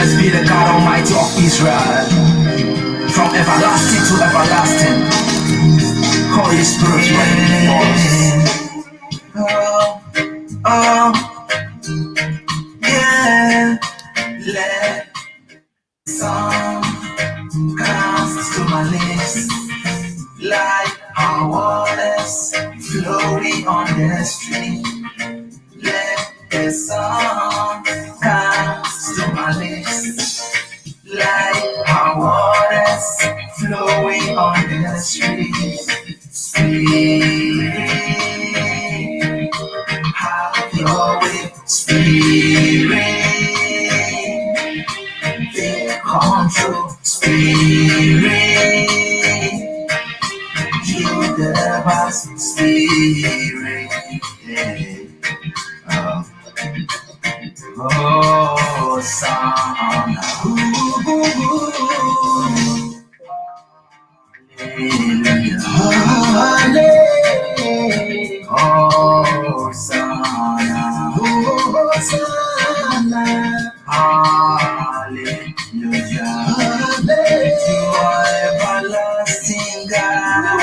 Blessed be the God Almighty of Israel, from everlasting to everlasting. Holy Spirit, you are the yeah. Let song comes to my lips like our waters flowing on the street. Let the song comes to my lips like our waters flowing on the street. Spirit, have your way, Spirit, take control, Spirit, you the boss, Spirit, yeah. Oh, son, hallelujah, oh, son, hallelujah, you are everlasting God,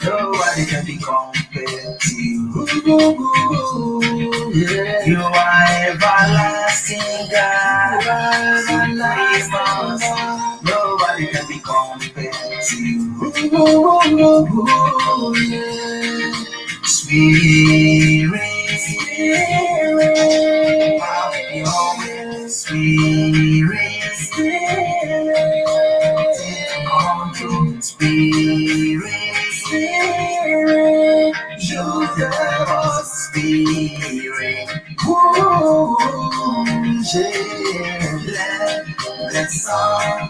nobody can be compared to you. You are everlasting God, nobody can be compared to you. Spirit, have your way, Spirit, take control, Spirit, you the Spirit, woo, yeah. Let song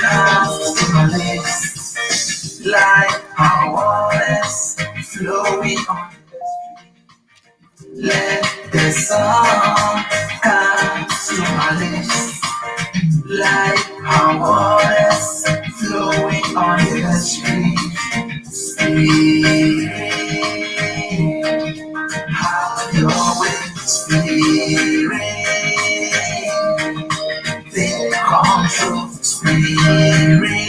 come to my lips like our waters flowing on. Let the song come to my lips like our waters flowing on the street. Spirit, have your way, Spirit, take control, Spirit,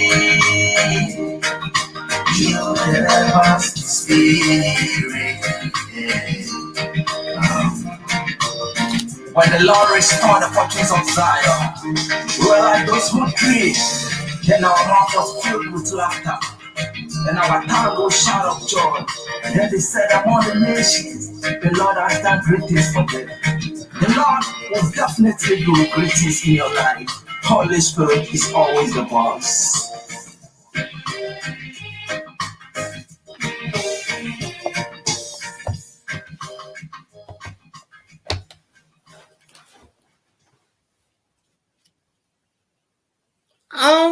you have us, Spirit. When the Lord restored the fortunes of Zion, we were like those who dream. Then our mouth was filled with laughter, and our tongue will shout of joy. And then they said among the nations, the Lord has done great things for them. The Lord will definitely do great things in your life. Holy Spirit is always the boss.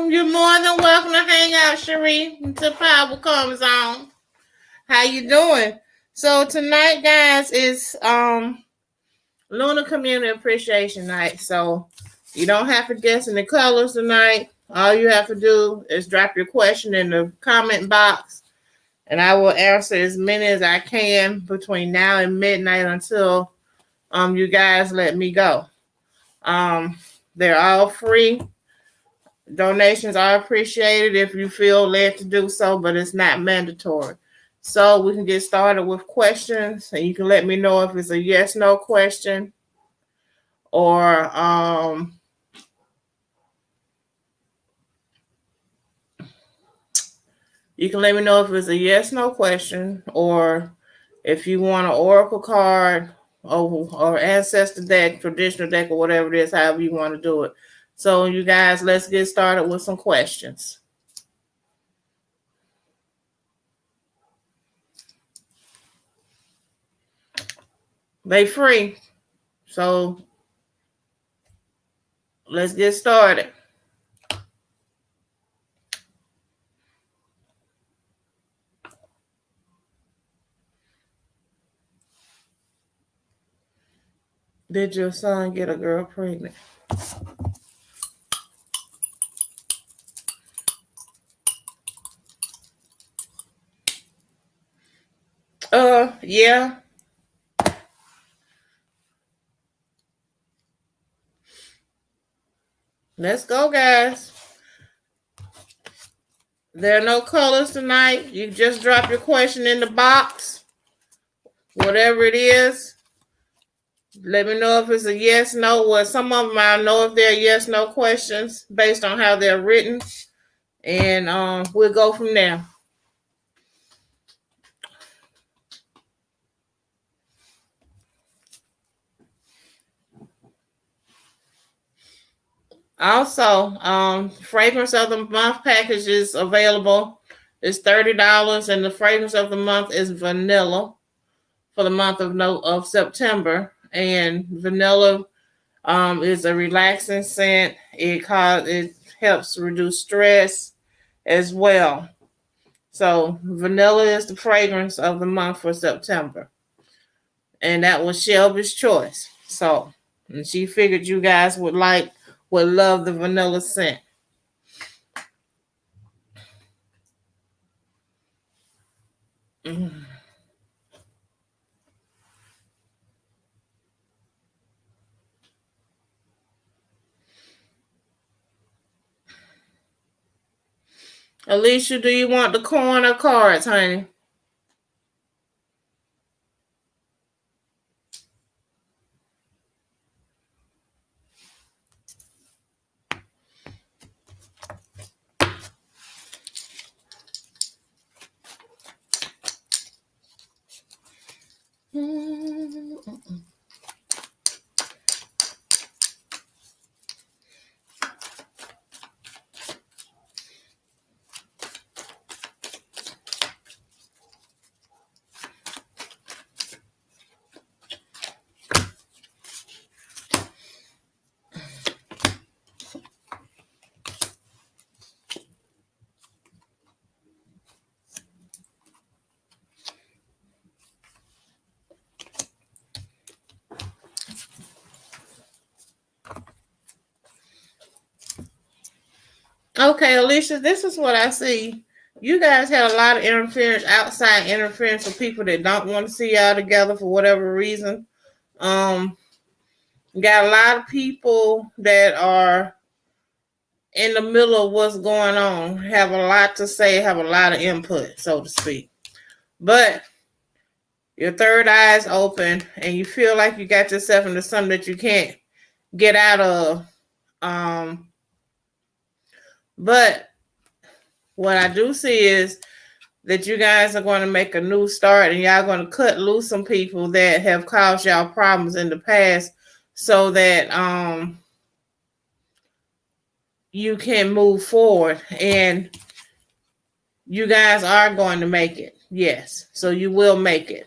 You're more than welcome to hang out, Cherie, until power comes on. How you doing? So tonight, guys, is Lunar Community Appreciation Night. So you don't have to guess in the colors tonight. All you have to do is drop your question in the comment box, and I will answer as many as I can between now and midnight until you guys let me go. They're all free. Donations are appreciated if you feel led to do so, but it's not mandatory. So we can get started with questions, and you can let me know if it's a yes/no question, or you can let me know if it's a yes/no question, or if you want an oracle card or ancestor deck, traditional deck, or whatever it is, however you want to do it. So you guys, let's get started with some questions. They free. So let's get started. Did your son get a girl pregnant? Yeah. Let's go, guys. There are no colors tonight. You just drop your question in the box. Whatever it is. Let me know if it's a yes, no. Well, some of them I know if they're yes, no questions based on how they're written. And we'll go from there. Also, fragrance of the month package is available. It's $30, and the fragrance of the month is vanilla for the month of September. And vanilla is a relaxing scent. It helps reduce stress as well. So vanilla is the fragrance of the month for September, and that was Shelby's choice. So, and she figured you guys would love the vanilla scent. Mm. Alicia, do you want the coin or cards, honey? Okay, Alicia, this is what I see. You guys had a lot of interference, outside interference for people that don't want to see y'all together for whatever reason. Got a lot of people that are in the middle of what's going on, have a lot to say, have a lot of input, so to speak. But your third eye is open and you feel like you got yourself into something that you can't get out of. But what I do see is that you guys are going to make a new start, and y'all going to cut loose some people that have caused y'all problems in the past so that you can move forward, and you guys are going to make it. Yes, so you will make it.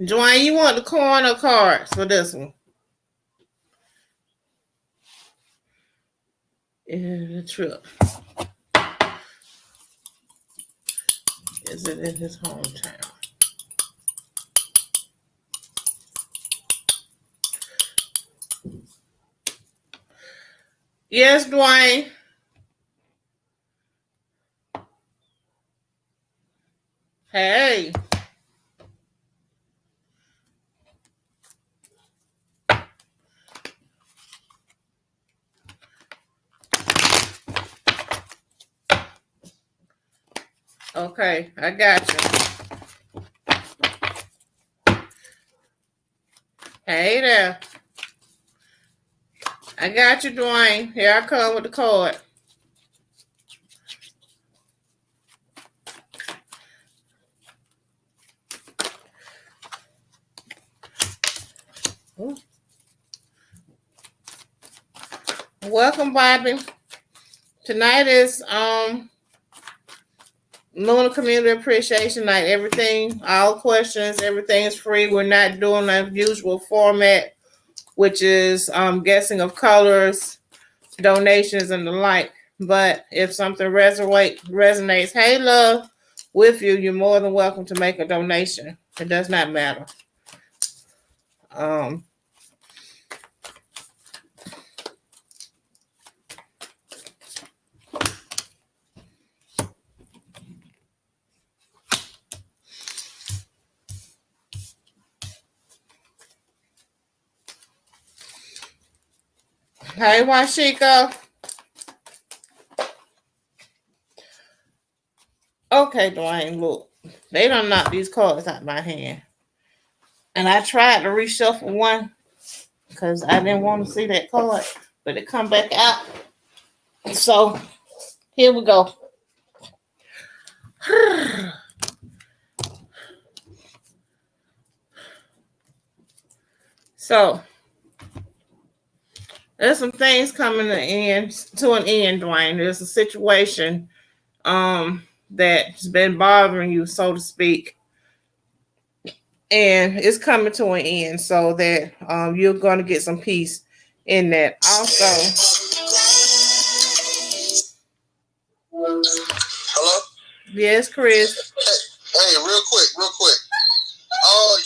Joanne, you want the coin or cards for this one? In the trip. Is it in his hometown? Yes, Dwayne. Hey. Okay, I got you. Hey there. I got you, Dwayne. Here I come with the card. Ooh. Welcome, Bobby. Tonight is Lunar Community Appreciation Night. Everything, all questions, everything is free. We're not doing the usual format, which is guessing of colors, donations, and the like. But if something resonates, hey love, with you, you're more than welcome to make a donation. It does not matter. Hey, Washika. Okay, Dwayne, look. They done knocked these cards out of my hand. And I tried to reshuffle one because I didn't want to see that card. But it come back out. So, here we go. So, there's some things coming to an end, Dwayne. There's a situation that's been bothering you, so to speak, and it's coming to an end, so that you're going to get some peace in that. Also, hello. Yes, Chris. Hey, real quick.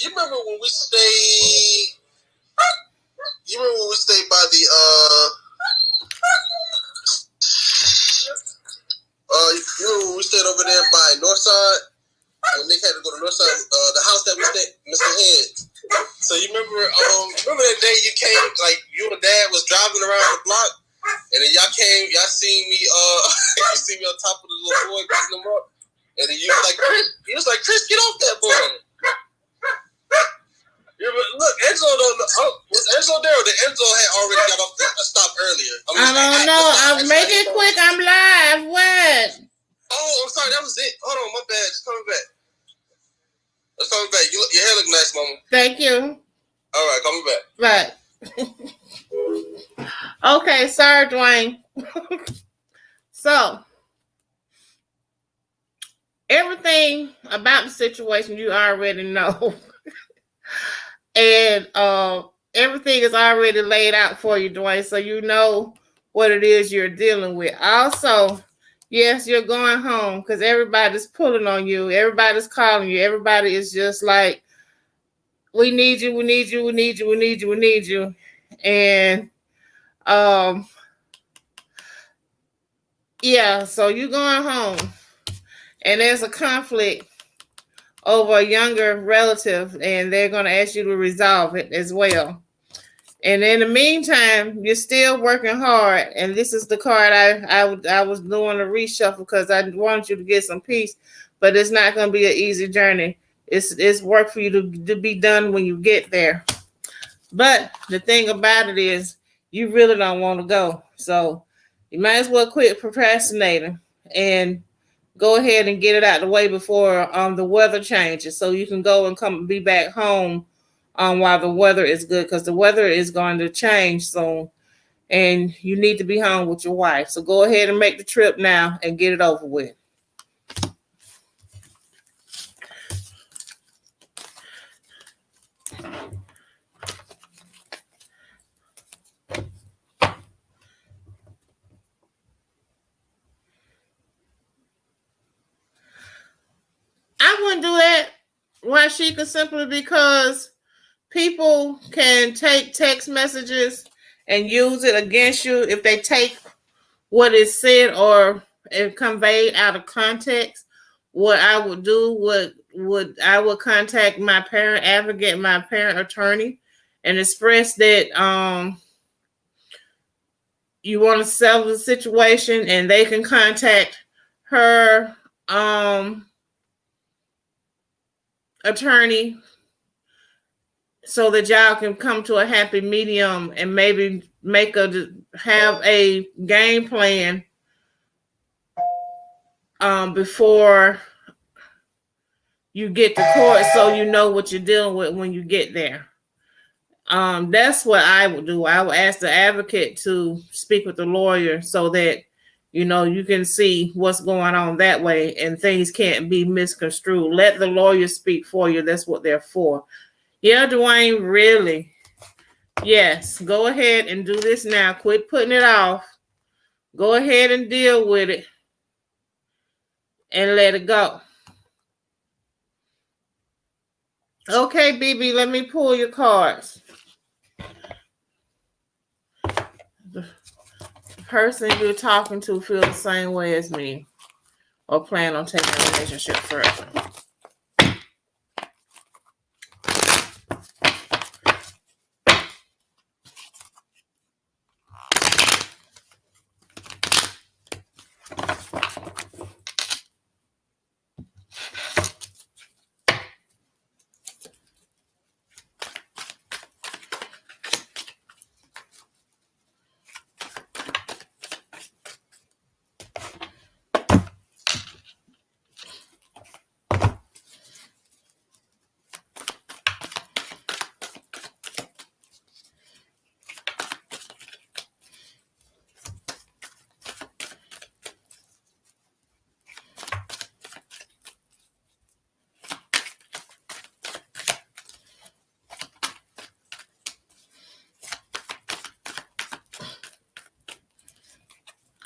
You remember when we stayed? You remember when we stayed by the you remember when we stayed over there by Northside? When Nick had to go to Northside, the house that we stayed, Mr. Heads. So you remember that day you came, like you and Dad was driving around the block, and then y'all seen me, you see me on top of the little boy picking him up, and then you was like, Chris, get off that boy. Yeah, but look, Enzo don't know. Oh, was Enzo there? Or the Enzo had already got off the stop earlier. I don't know. I'll make it quick. I'm live. What? Oh, I'm sorry. That was it. Hold on, my bad. Just coming back. Let's coming back. Your hair look nice, Mama. Thank you. All right, coming back. Right. Okay, sorry, Dwayne. So, everything about the situation you already know. And everything is already laid out for you, Dwayne, so you know what it is you're dealing with. Also, yes, you're going home because everybody's pulling on you. Everybody's calling you. Everybody is just like, we need you, we need you, we need you, we need you, we need you. And yeah, so you're going home. And there's a conflict over a younger relative, and they're going to ask you to resolve it as well. And in the meantime, you're still working hard. And this is the card I was doing a reshuffle because I wanted you to get some peace, but it's not going to be an easy journey. It's work for you to be done when you get there. But the thing about it is, you really don't want to go. So you might as well quit procrastinating and go ahead and get it out of the way before the weather changes, so you can go and come be back home while the weather is good, because the weather is going to change soon, and you need to be home with your wife. So go ahead and make the trip now and get it over with. I wouldn't do that, Washika, simply because people can take text messages and use it against you if they take what is said or conveyed out of context. What I would do I would contact my parent advocate, my parent attorney, and express that you want to settle the situation, and they can contact her attorney so that y'all can come to a happy medium and maybe have a game plan before you get to court, so you know what you're dealing with when you get there. That's what I would do. I would ask the advocate to speak with the lawyer so that you can see what's going on that way, and things can't be misconstrued. Let the lawyer speak for you. That's what they're for. Yeah, Dwayne, really? Yes, go ahead and do this now. Quit putting it off. Go ahead and deal with it and let it go. Okay, BB, let me pull your cards. The person you're talking to feels the same way as me, or plan on taking a relationship further.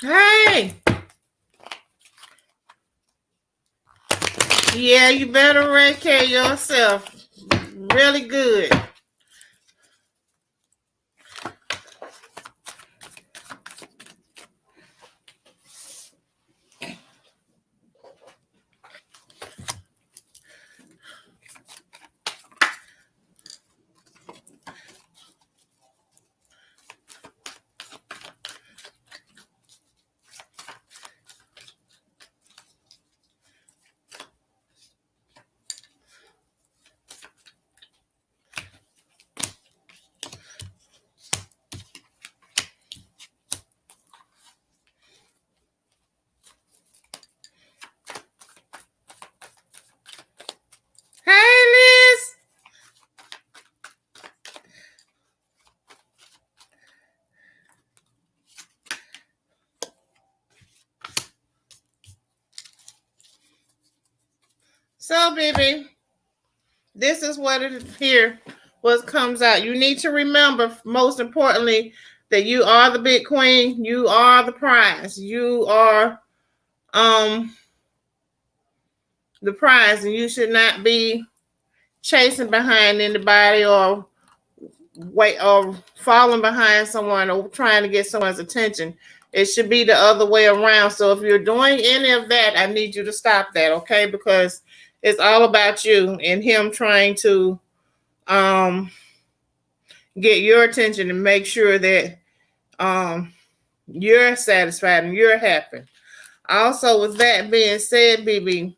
Hey. Yeah, you better take care of yourself. Really good. Hey, Liz. So, baby, this is what it is here. What comes out. You need to remember, most importantly, that you are the big queen. You are the prize. You are the prize, and you should not be chasing behind anybody or falling behind someone or trying to get someone's attention. It should be the other way around. So if you're doing any of that, I need you to stop that, okay? Because it's all about you and him trying to get your attention and make sure that you're satisfied and you're happy. Also, with that being said, BB,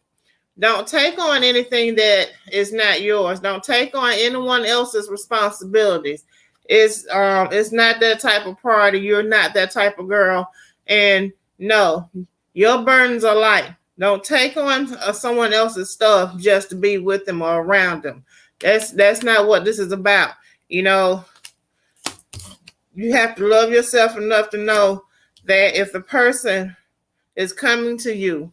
don't take on anything that is not yours. Don't take on anyone else's responsibilities. It's not that type of party. You're not that type of girl. And no, your burdens are light. Don't take on someone else's stuff just to be with them or around them. That's not what this is about. You know, you have to love yourself enough to know that if the person is coming to you,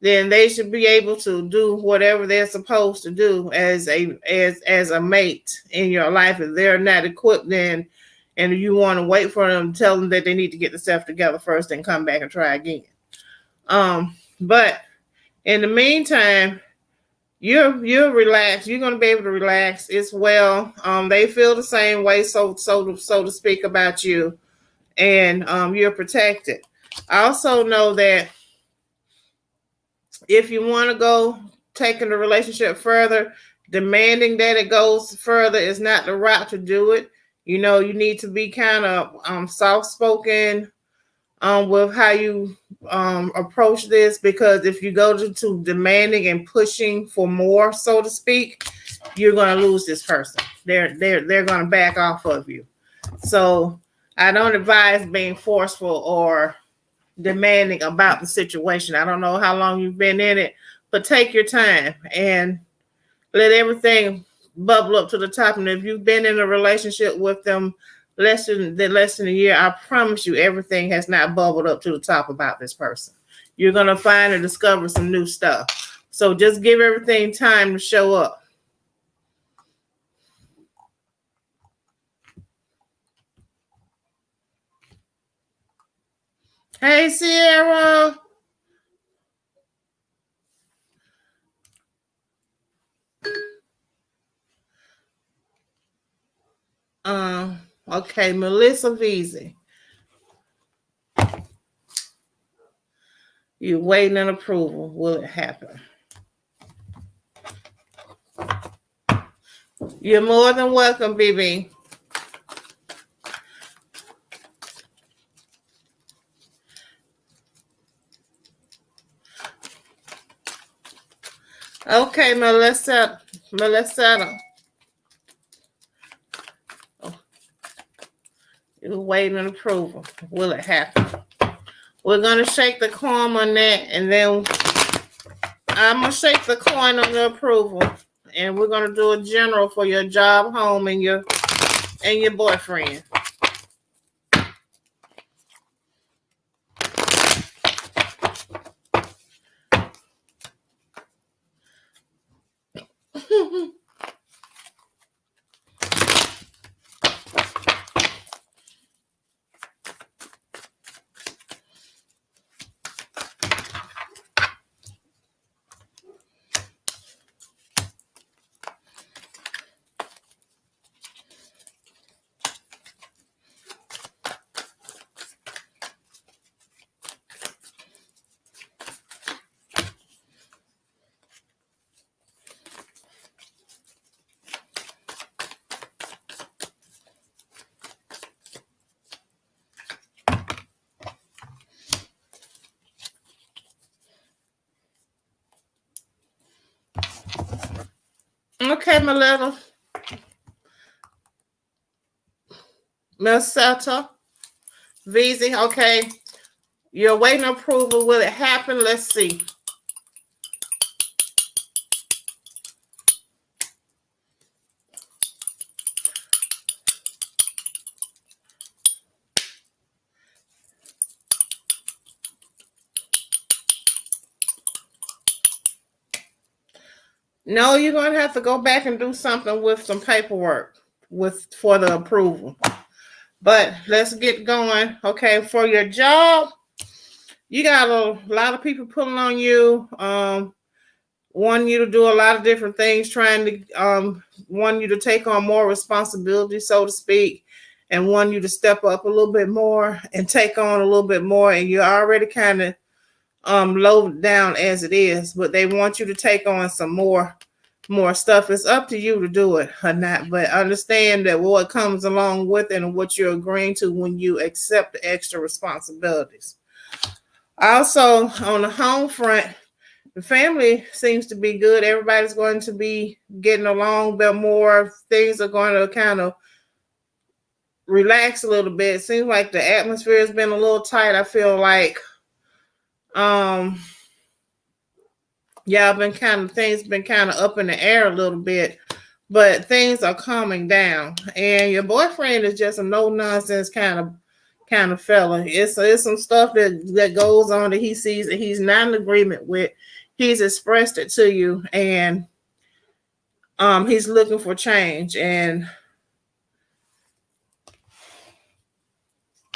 then they should be able to do whatever they're supposed to do as a mate in your life. If they're not equipped, then and you want to wait for them, tell them that they need to get themselves together first and come back and try again. But in the meantime, you're relaxed. You're gonna be able to relax as well. They feel the same way, so to speak, about you, and you're protected. I also know that if you want to go taking the relationship further, demanding that it goes further is not the route to do it. You know, you need to be kind of soft spoken with how you approach this, because if you go to demanding and pushing for more, so to speak, you're going to lose this person. They're going to back off of you. So I don't advise being forceful or demanding about the situation. I don't know how long you've been in it, but take your time and let everything bubble up to the top. And if you've been in a relationship with them less than a year, I promise you everything has not bubbled up to the top about this person. You're going to find and discover some new stuff. So just give everything time to show up. Hey, Sierra. Okay, Melissa Veazey. You're waiting on approval. Will it happen? You're more than welcome, BB. Okay, Melissa. Oh, you're waiting on approval. Will it happen? We're going to shake the coin on that, and then I'm going to shake the coin on the approval, and we're going to do a general for your job, home, and your boyfriend. okay, my little Miss Seta? VZ, okay. You're waiting approval. Will it happen? Let's see. No, you're going to have to go back and do something with some paperwork for the approval. But let's get going. Okay, for your job, you got a lot of people pulling on you, wanting you to do a lot of different things, trying to want you to take on more responsibility, so to speak, and want you to step up a little bit more and take on a little bit more. And you're already kind of low down as it is, but they want you to take on some more stuff. It's up to you to do it or not, but understand that what comes along with it and what you're agreeing to when you accept the extra responsibilities. Also, on the home front, the family seems to be good. Everybody's going to be getting along a bit more. Things are going to kind of relax a little bit. It seems like the atmosphere has been a little tight. I feel like things been kind of up in the air a little bit, but things are calming down. And your boyfriend is just a no nonsense kind of fella. It's some stuff that goes on that he sees that he's not in agreement with. He's expressed it to you, and he's looking for change, and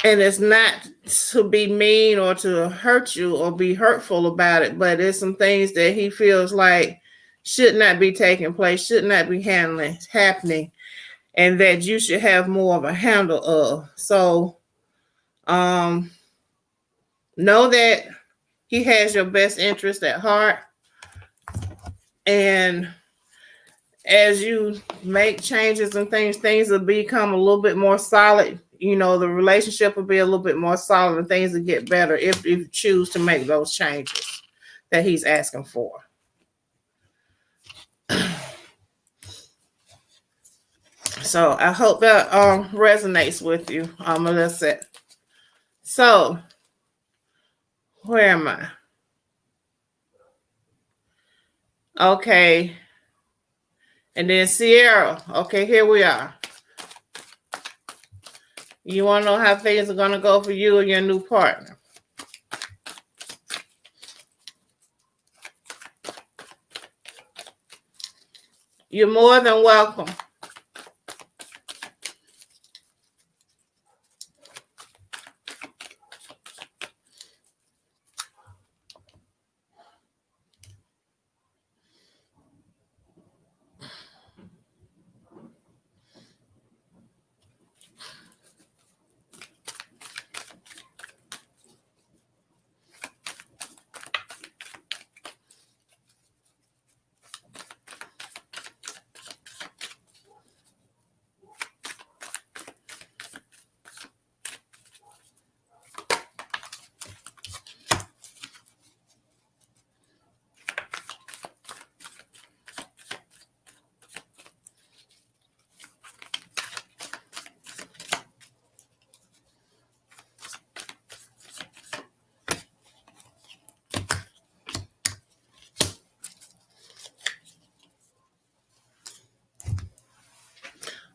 it's not to be mean or to hurt you or be hurtful about it, but there's some things that he feels like should not be taking place, should not be happening, and that you should have more of a handle of. So know that he has your best interest at heart, and as you make changes and things will become a little bit more solid. You know, the relationship will be a little bit more solid and things will get better if you choose to make those changes that he's asking for. So I hope that resonates with you, Melissa. So, where am I? Okay. And then Sierra. Okay, here we are. You want to know how things are going to go for you and your new partner. You're more than welcome.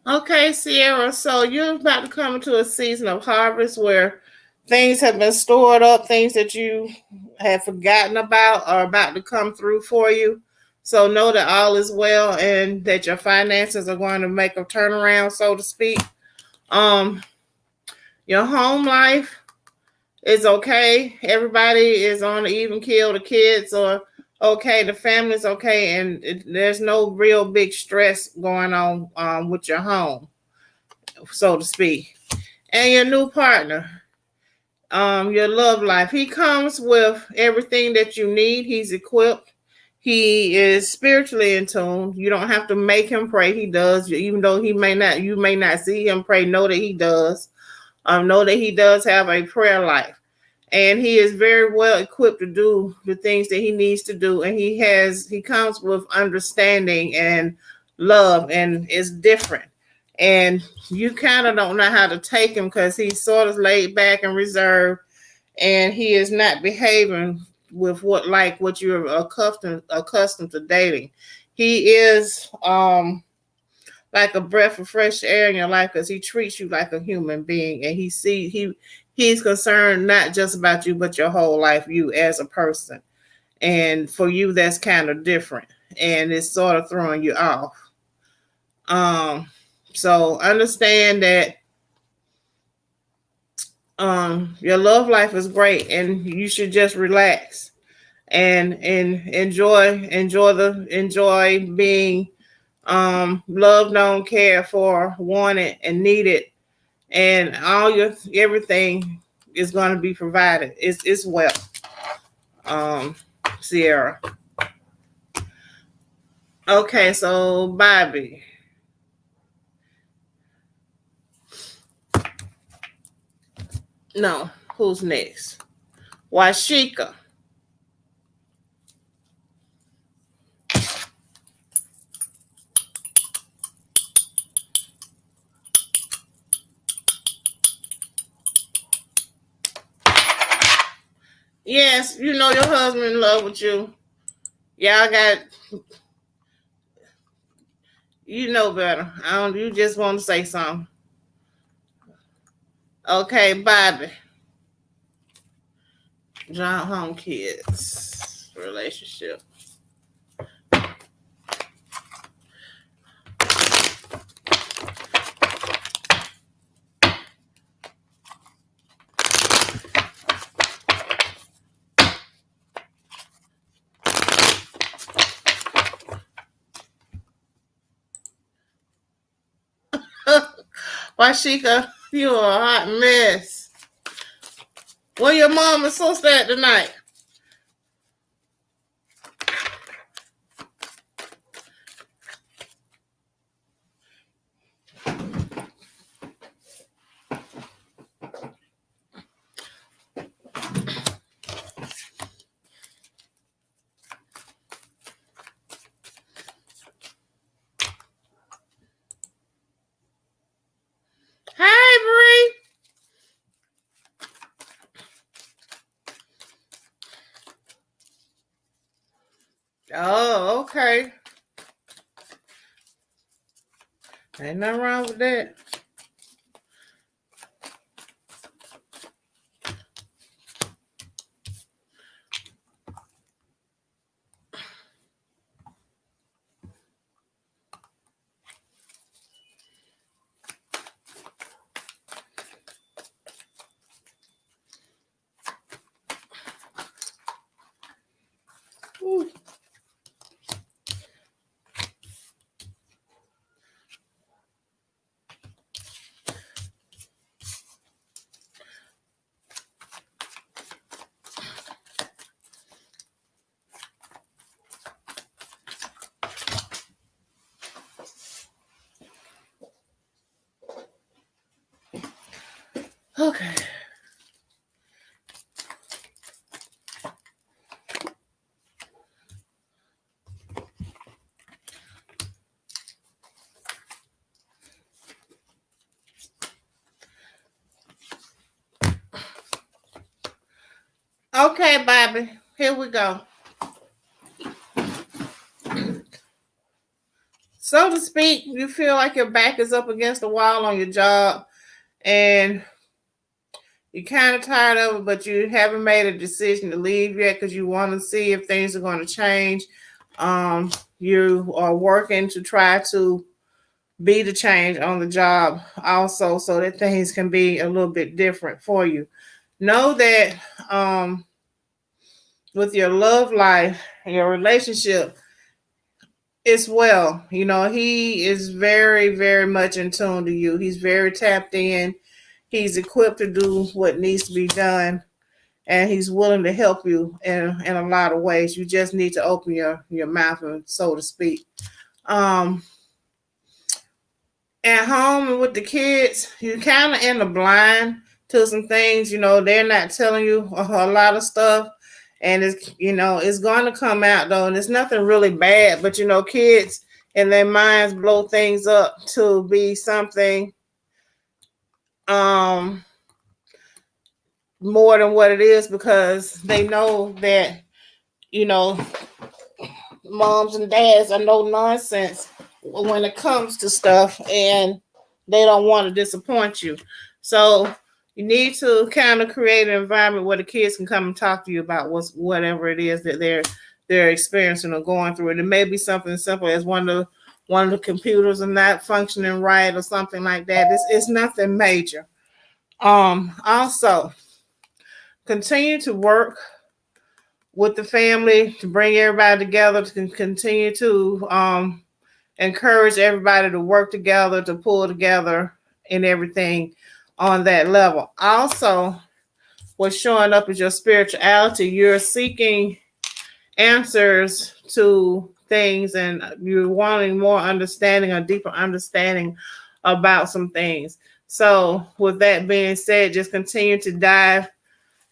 Okay, Sierra, so you're about to come into a season of harvest where things have been stored up, things that you have forgotten about are about to come through for you. So know that all is well and that your finances are going to make a turnaround, so to speak. Your home life is okay. Everybody is on the even keel. The kids are okay. The family's okay. And there's no real big stress going on with your home, so to speak. And your new partner, your love life. He comes with everything that you need. He's equipped. He is spiritually in tune. You don't have to make him pray. He does, even though you may not see him pray. Know that he does. Know that he does have a prayer life. And he is very well equipped to do the things that he needs to do. And he comes with understanding and love, and it's different. And you kind of don't know how to take him because he's sort of laid back and reserved, and he is not behaving with what you're accustomed to dating. He is like a breath of fresh air in your life because he treats you like a human being, and he's concerned not just about you but your whole life, you as a person. And for you, that's kind of different, and it's sort of throwing you off. So understand that your love life is great, and you should just relax and enjoy being loved on, cared for, wanted, and needed, and all your everything is going to be provided. It's well, Sierra. Okay, so Bobby. No, who's next? Washika. Yes, you know your husband in love with you. Y'all got, you know better. I don't. You just want to say something. Okay, Bobby. John home kids relationship. Washika, you a hot mess. Where your mom and sister at tonight? Hi, Bree. Oh, okay. Ain't nothing wrong with that. Ooh. Okay. Okay, Bobby. Here we go. So to speak, you feel like your back is up against the wall on your job, and you're kind of tired of it, but you haven't made a decision to leave yet because you want to see if things are going to change. You are working to try to be the change on the job also so that things can be a little bit different for you. Know that with your love life, your relationship, it's well. You know, he is very, very much in tune to you. He's very tapped in. He's equipped to do what needs to be done, and he's willing to help you in a lot of ways. You just need to open your mouth, and so to speak. Um, at home and with the kids, you kind of in the blind to some things. You know, they're not telling you a lot of stuff, and it's going to come out though, and it's nothing really bad. But kids and their minds blow things up to be something more than what it is, because they know that, you know, moms and dads are no nonsense when it comes to stuff, and they don't want to disappoint you. So you need to kind of create an environment where the kids can come and talk to you about whatever it is that they're experiencing or going through. And it may be something simple as one of the computers are not functioning right or something like that. It's nothing major. Also, continue to work with the family to bring everybody together, to continue to encourage everybody to work together, to pull together and everything on that level. Also, what's showing up is your spirituality. You're seeking answers to things, and you're wanting more understanding, a deeper understanding about some things. So with that being said, just continue to dive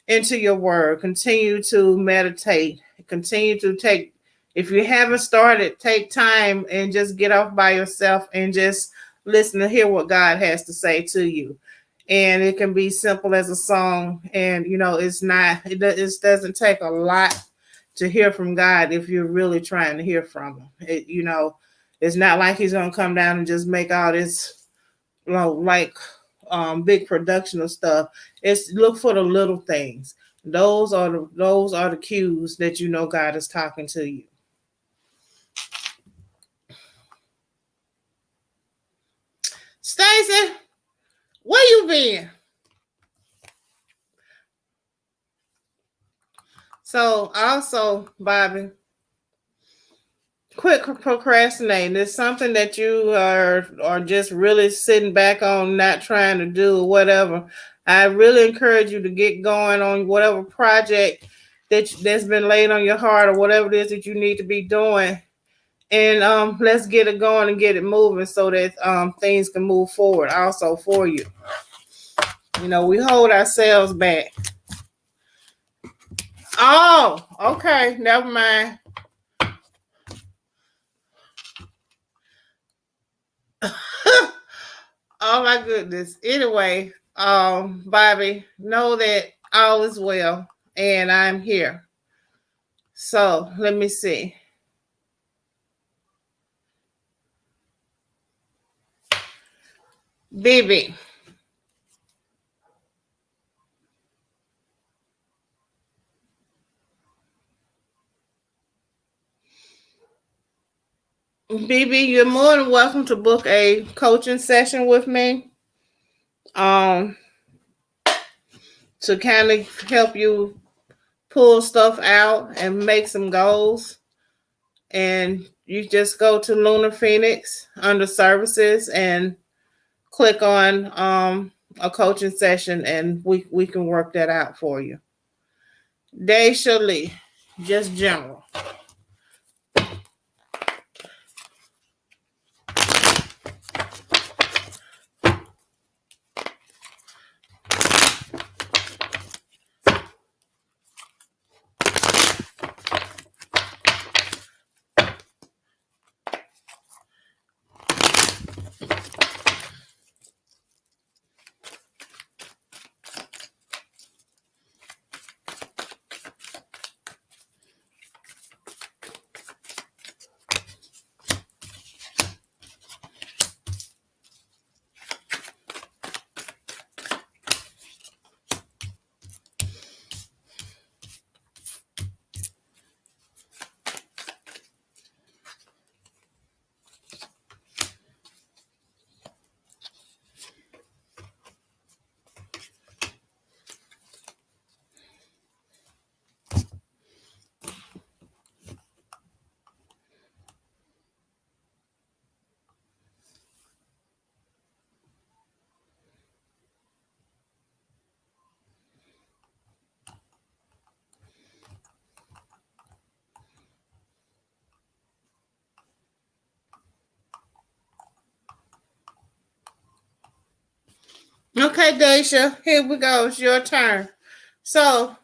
into your word, continue to meditate, continue to take, if you haven't started, take time and just get off by yourself and just listen to hear what God has to say to you. And it can be simple as a song, and it doesn't take a lot to hear from God if you're really trying to hear from him. It's not like he's gonna come down and just make all this, big production of stuff. It's look for the little things. Those are the cues that you know God is talking to you. Stacy, where you been? So also, Bobby, quit procrastinating. It's something that you are just really sitting back on, not trying to do or whatever. I really encourage you to get going on whatever project that's been laid on your heart, or whatever it is that you need to be doing. And let's get it going and get it moving so that things can move forward also for you. We hold ourselves back. Oh, okay. Never mind. Oh my goodness. Anyway, Bobby, know that all is well and I'm here. So let me see. Bibi. Bibi, you're more than welcome to book a coaching session with me. To kind of help you pull stuff out and make some goals. And you just go to Lunar Pheonix under services and click on a coaching session, and we can work that out for you. Daisha Lee, just general. Okay, Daisha, here we go. It's your turn. So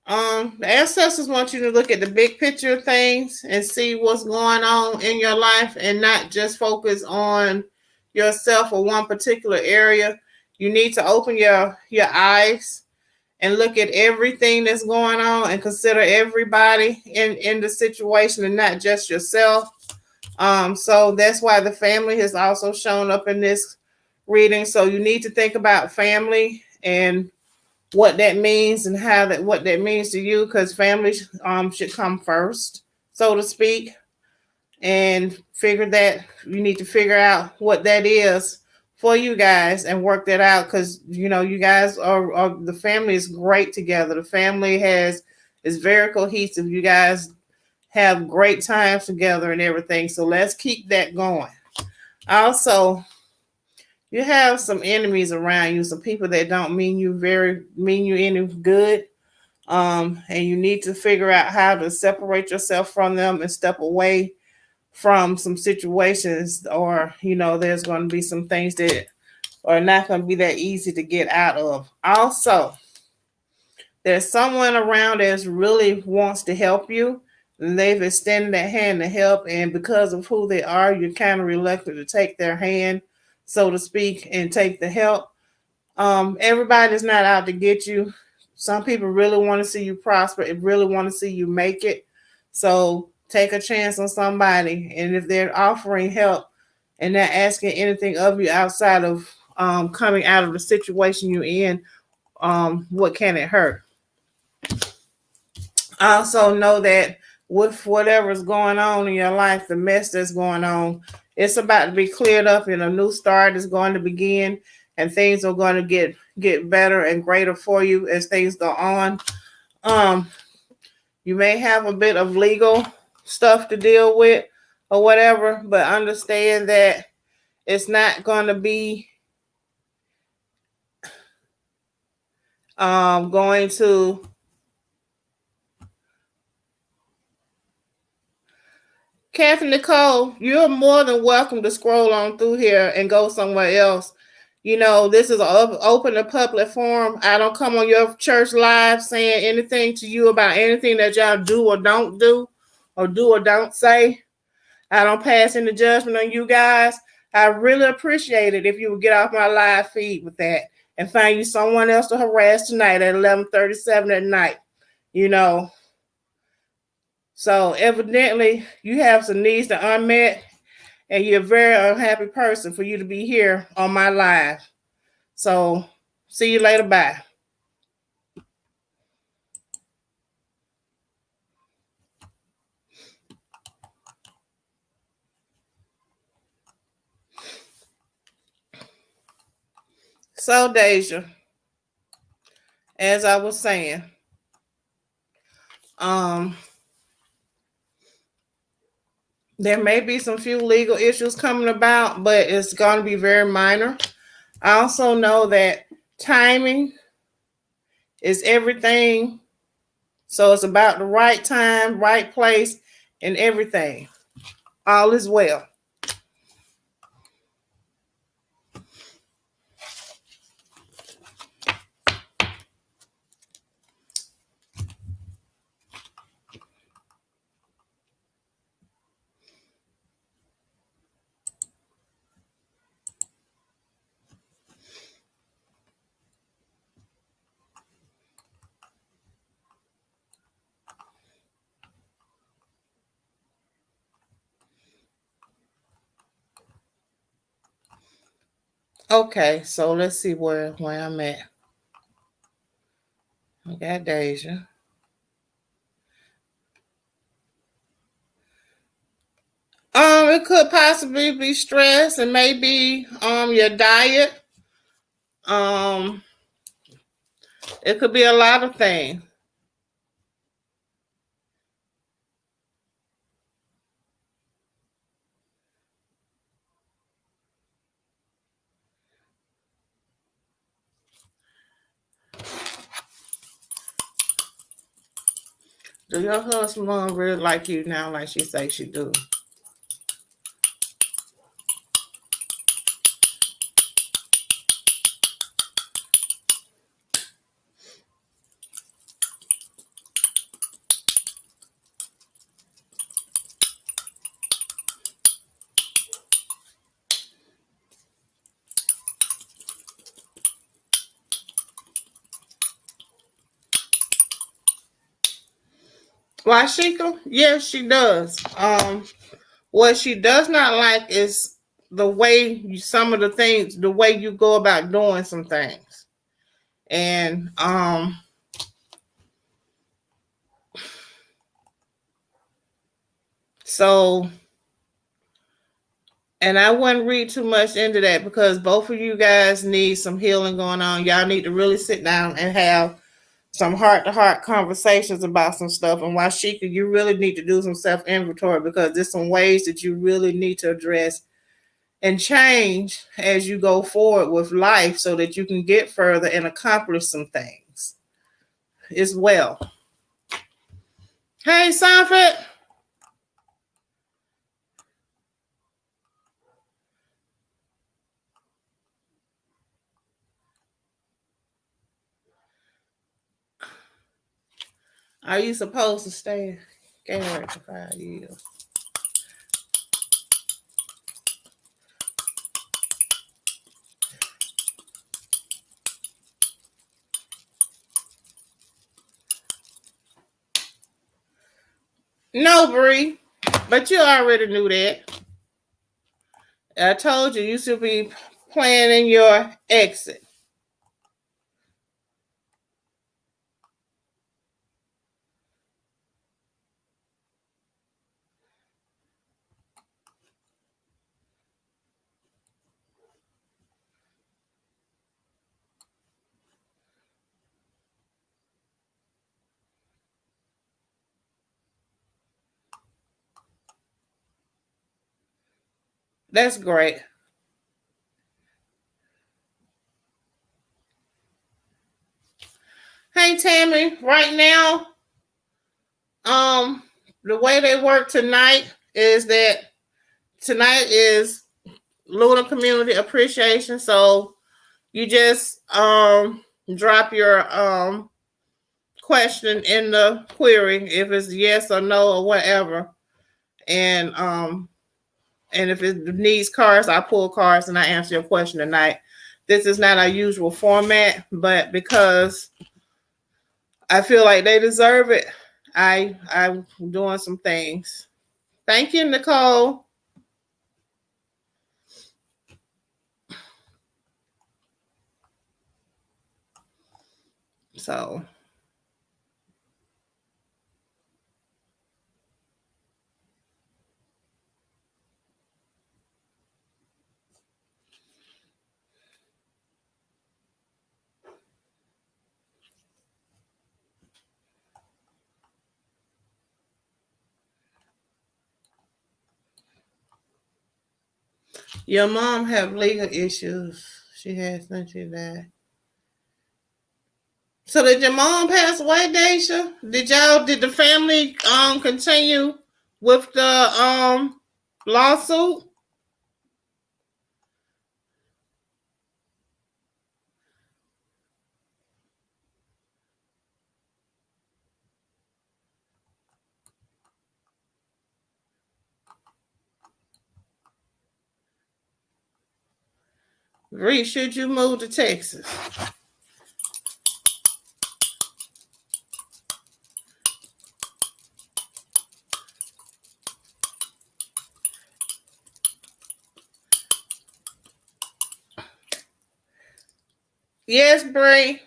The ancestors want you to look at the big picture of things and see what's going on in your life and not just focus on yourself or one particular area. You need to open your eyes and look at everything that's going on and consider everybody in the situation and not just yourself. So that's why the family has also shown up in this reading. So you need to think about family and what that means and what that means to you, because family should come first, so to speak, and you need to figure out what that is for you guys and work that out, because you guys are the family is great together. The family is very cohesive. You guys have great times together and everything, so let's keep that going. Also, you have some enemies around you, some people that don't mean you any good. And you need to figure out how to separate yourself from them and step away from some situations, or there's going to be some things that are not going to be that easy to get out of. Also, there's someone around that really wants to help you, and they've extended that hand to help, and because of who they are, you're kind of reluctant to take their hand, so to speak, and take the help. Everybody's not out to get you. Some people really want to see you prosper and really want to see you make it. So take a chance on somebody, and if they're offering help and not asking anything of you outside of coming out of the situation you're in, what can it hurt? I also know that with whatever's going on in your life, the mess that's going on, it's about to be cleared up and a new start is going to begin, and things are going to get better and greater for you as things go on. You may have a bit of legal stuff to deal with or whatever, but understand that it's not going to be going to Kathy Nicole, you're more than welcome to scroll on through here and go somewhere else. This is an open and public forum. I don't come on your church live saying anything to you about anything that y'all do or don't do or don't say. I don't pass any judgment on you guys. I really appreciate it if you would get off my live feed with that and find you someone else to harass tonight at 11:37 at night. So evidently you have some needs that are unmet, and you're a very unhappy person for you to be here on my live. So see you later. Bye. So Deja, as I was saying, there may be some few legal issues coming about, but it's going to be very minor. I also know that timing is everything. So it's about the right time, right place, and everything. All is well. Okay, so let's see where I'm at. I got Deja. It could possibly be stress and maybe your diet. It could be a lot of things. Do your husband really like you now, like she say she do? Washika? Yes, she does. What she does not like is the way some of the things, the way you go about doing some things. And so, and I wouldn't read too much into that because both of you guys need some healing going on. Y'all need to really sit down and have some heart-to-heart conversations about some stuff. And Washika, you really need to do some self-inventory because there's some ways that you really need to address and change as you go forward with life so that you can get further and accomplish some things as well. Hey, Sanford. Are you supposed to stay scared for 5 years? No, Bree, but you already knew that. I told you you should be planning your exit. That's great. Hey, Tammy, right now, the way they work tonight is that tonight is Lunar Community Appreciation. So you just drop your question in the query if it's yes or no or whatever. And if it needs cards, I pull cards and I answer your question tonight. This is not our usual format, but because I feel like they deserve it, I'm doing some things. Thank you, Nicole. So your mom have legal issues. She has since she died. So did your mom pass away, Daisha? Did the family continue with the lawsuit? Bree, should you move to Texas? Yes, Bree.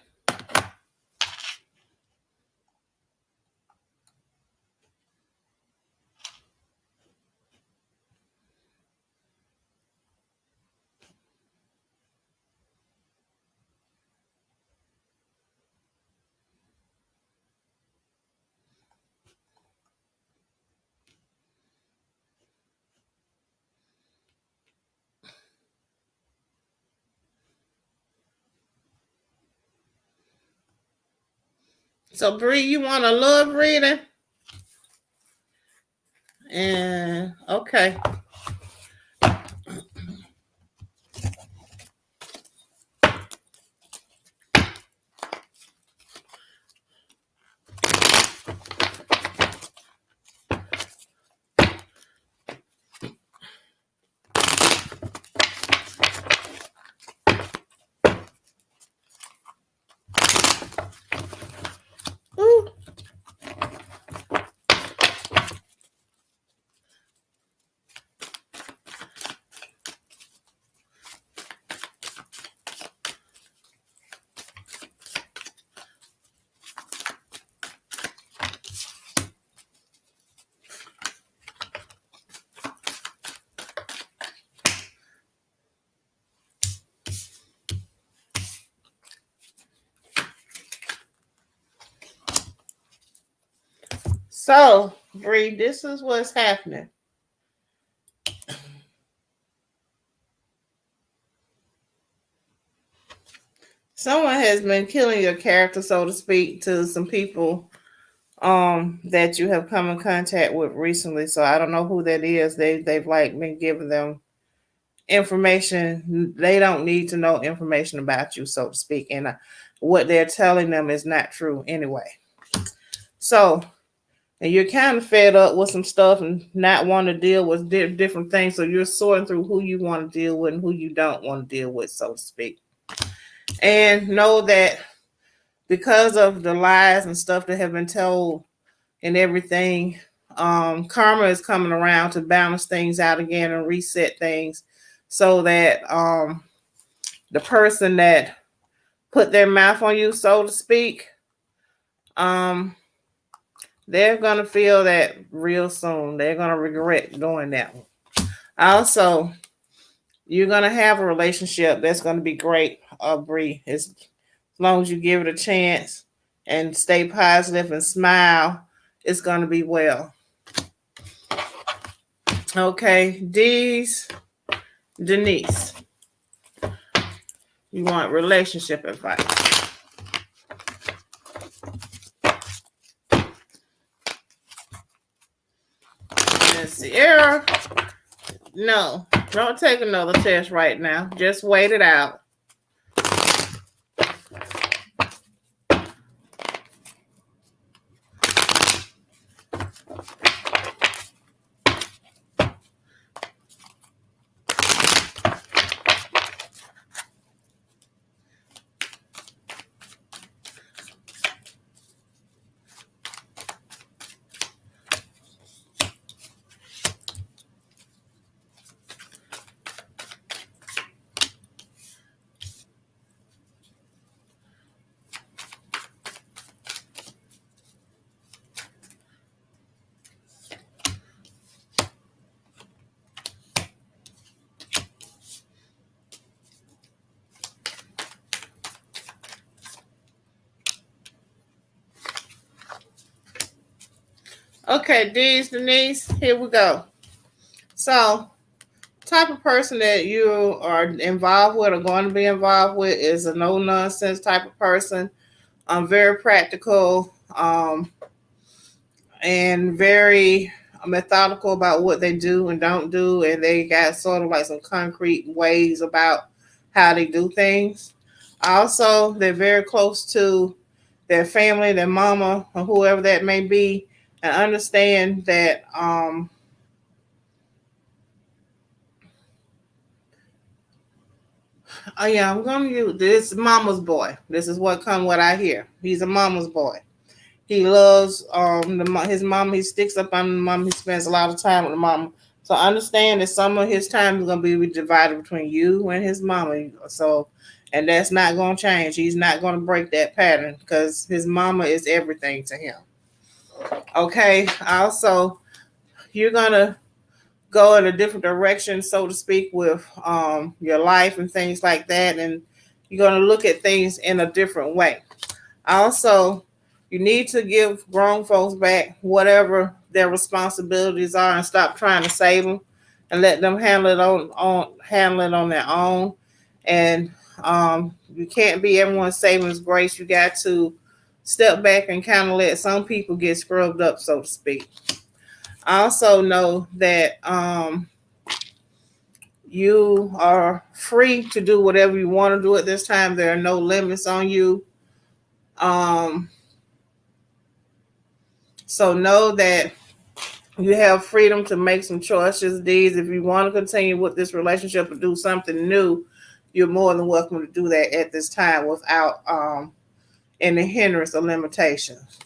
So Bree, you want a love reading? And okay. Ooh. So, Bree, this is what's happening. Someone has been killing your character, so to speak, to some people that you have come in contact with recently. So I don't know who that is. They've like been giving them information. They don't need to know information about you, so to speak, and what they're telling them is not true anyway. So, and you're kind of fed up with some stuff and not want to deal with different things. So you're sorting through who you want to deal with and who you don't want to deal with, so to speak. And know that because of the lies and stuff that have been told and everything, karma is coming around to balance things out again and reset things so that the person that put their mouth on you, so to speak, they're going to feel that real soon. They're going to regret doing that one. Also, you're going to have a relationship that's going to be great, Bree, as long as you give it a chance and stay positive and smile. It's going to be well. Okay, Denise, you want relationship advice. And Sierra, no, don't take another test right now. Just wait it out. Okay, Denise, here we go. So, type of person that you are involved with or going to be involved with is a no-nonsense type of person. Very practical and very methodical about what they do and don't do, and they got sort of like some concrete ways about how they do things. Also, they're very close to their family, their mama, or whoever that may be, and understand that oh yeah, I'm gonna use this mama's boy. This is what I hear. He's a mama's boy. He loves his mom. He sticks up on the mom. He spends a lot of time with the mom. So understand that some of his time is gonna be divided between you and his mama. So, and that's not gonna change. He's not gonna break that pattern because his mama is everything to him. Okay. Also, you're gonna go in a different direction, so to speak, with your life and things like that, and you're gonna look at things in a different way. Also, you need to give grown folks back whatever their responsibilities are and stop trying to save them and let them handle it on their own. And you can't be everyone's savings grace. You got to step back and kind of let some people get scrubbed up, so to speak. I also know that you are free to do whatever you want to do at this time. There are no limits on you. So know that you have freedom to make some choices. These, if you want to continue with this relationship or do something new, you're more than welcome to do that at this time without any hindrance or limitations.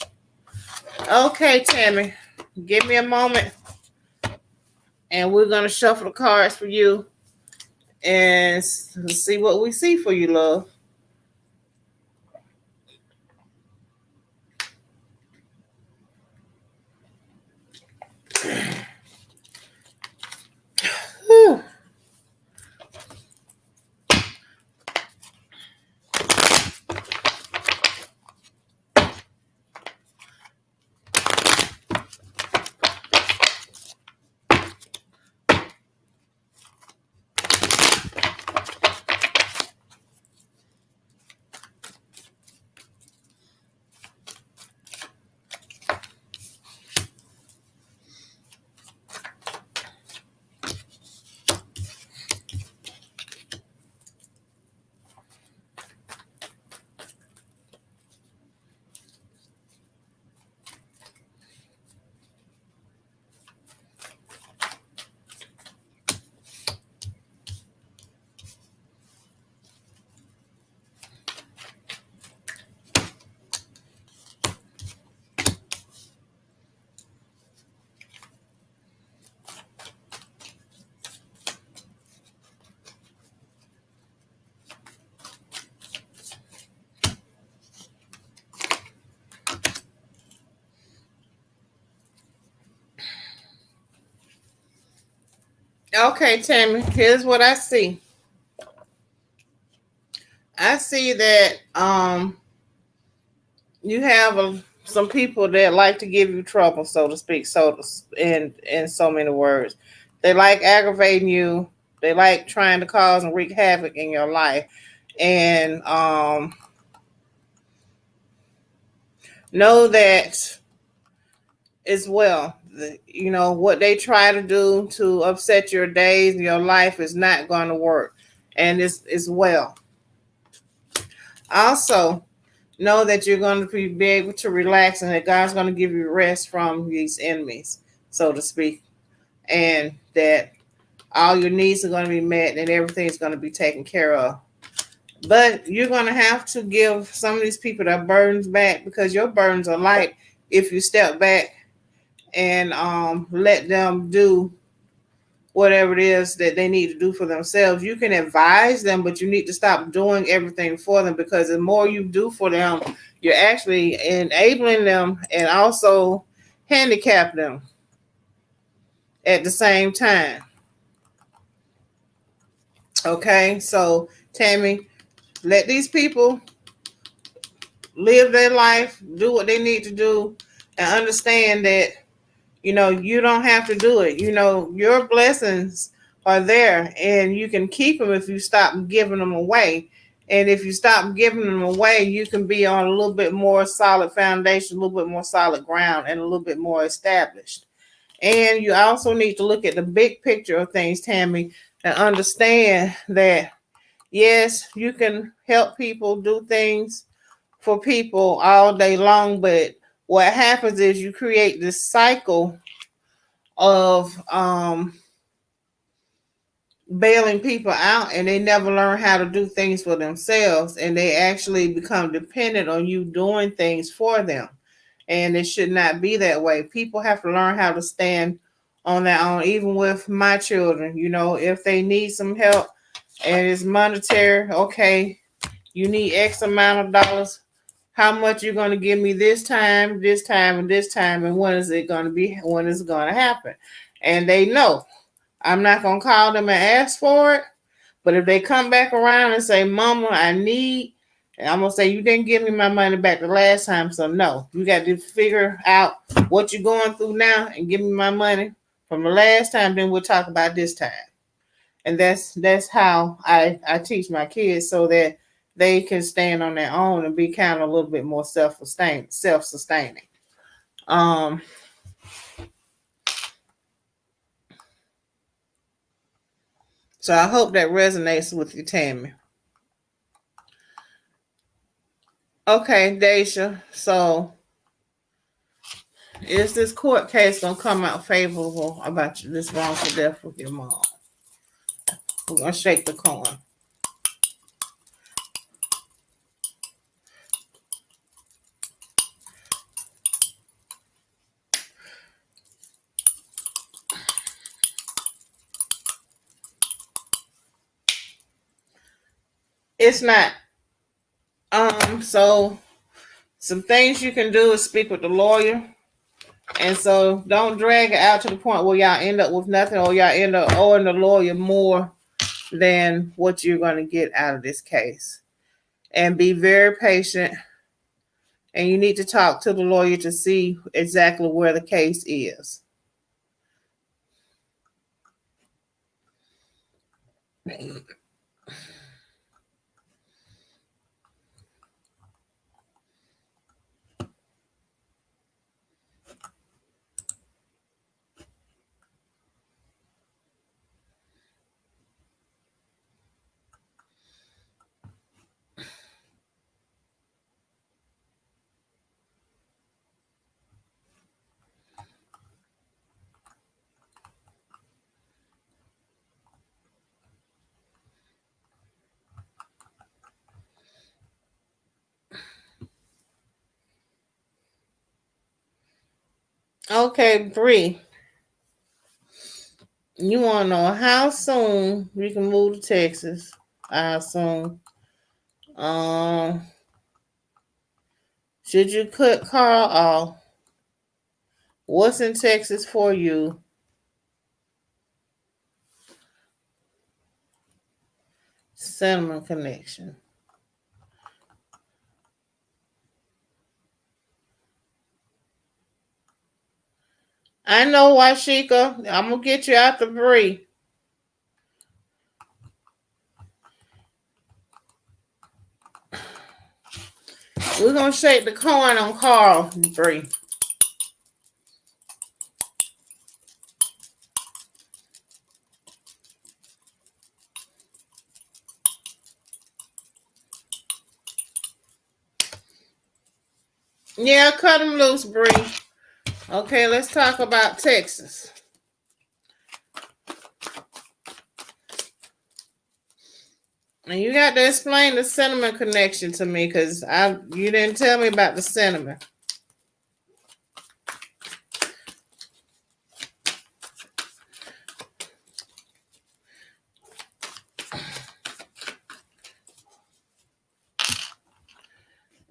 Okay, Tammy, give me a moment, and we're gonna shuffle the cards for you and see what we see for you, love. Whew. Okay, Tammy, here's what I see. I see that you have some people that like to give you trouble, so to speak, in so many words. They like aggravating you. They like trying to cause and wreak havoc in your life. And know that as well. You know what they try to do to upset your days and your life is not going to work, and it's as well. Also, know that you're going to be able to relax and that God's going to give you rest from these enemies, so to speak, and that all your needs are going to be met and everything's going to be taken care of. But you're going to have to give some of these people their burdens back because your burdens are light if you step back and let them do whatever it is that they need to do for themselves. You can advise them, but you need to stop doing everything for them because the more you do for them, you're actually enabling them and also handicap them at the same time. Okay, so Tammy, let these people live their life, do what they need to do, and understand that you don't have to do it. Your blessings are there and you can keep them if you stop giving them away. And if you stop giving them away, you can be on a little bit more solid foundation, a little bit more solid ground, and a little bit more established. And you also need to look at the big picture of things, Tammy, and understand that, yes, you can help people do things for people all day long, but what happens is you create this cycle of bailing people out and they never learn how to do things for themselves and they actually become dependent on you doing things for them, and it should not be that way. People have to learn how to stand on their own. Even with my children, if they need some help and it's monetary, okay, you need X amount of dollars, how much you're going to give me this time, and this time, and when is it going to be, when is it going to happen. And they know I'm not going to call them and ask for it. But if they come back around and say, Mama, I need, and I'm going to say, you didn't give me my money back the last time. So no, you got to figure out what you're going through now and give me my money from the last time. Then we'll talk about this time. And that's how I teach my kids so that they can stand on their own and be kind of a little bit more self-sustaining. Um, so I hope that resonates with you, Tammy. Okay, Daisha. So is this court case gonna come out favorable about this wrongful death with your mom? We're gonna shake the coin. It's not. So some things you can do is speak with the lawyer. And so don't drag it out to the point where y'all end up with nothing or y'all end up owing the lawyer more than what you're going to get out of this case. And be very patient. And you need to talk to the lawyer to see exactly where the case is. Okay, Bree. You want to know how soon we can move to Texas? How soon? Um, should you cut Carl off? What's in Texas for you? Cinnamon connection. I know, Washika. I'm gonna get you out the Bree. We're gonna shake the coin on Carl, Bree. Yeah, cut him loose, Bree. Okay, let's talk about Texas. And you got to explain the cinnamon connection to me, because you didn't tell me about the cinnamon.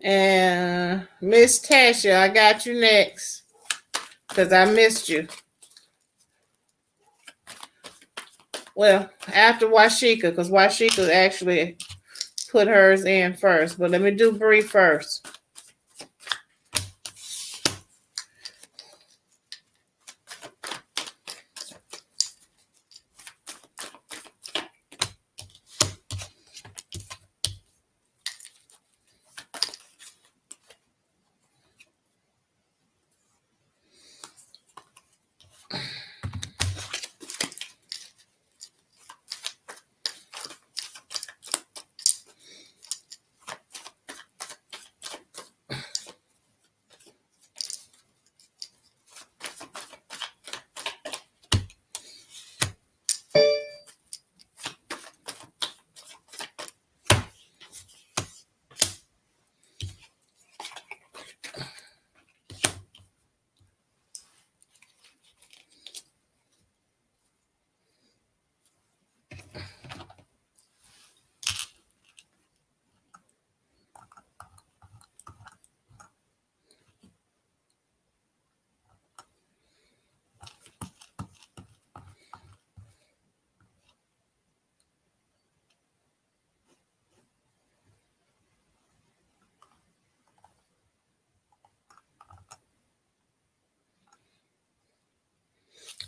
And Miss Tasha, I got you next, because I missed you. Well, after Washika, because Washika actually put hers in first. But let me do Bree first.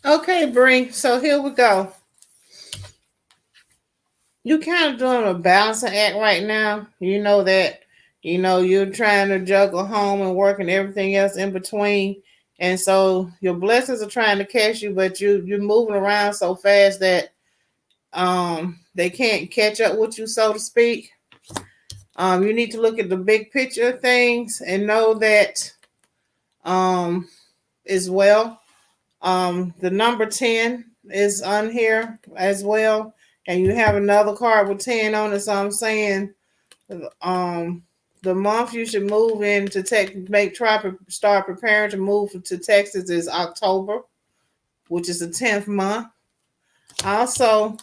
Okay, Bree. So here we go. You kind of doing a balancing act right now. You know that. You know you're trying to juggle home and work and everything else in between, and so your blessings are trying to catch you, but you're moving around so fast that they can't catch up with you, so to speak. You need to look at the big picture of things and know that as well. The number 10 is on here as well. And you have another card with 10 on it. So I'm saying the month you should move in to start preparing to move to Texas is October, which is the 10th month. Also,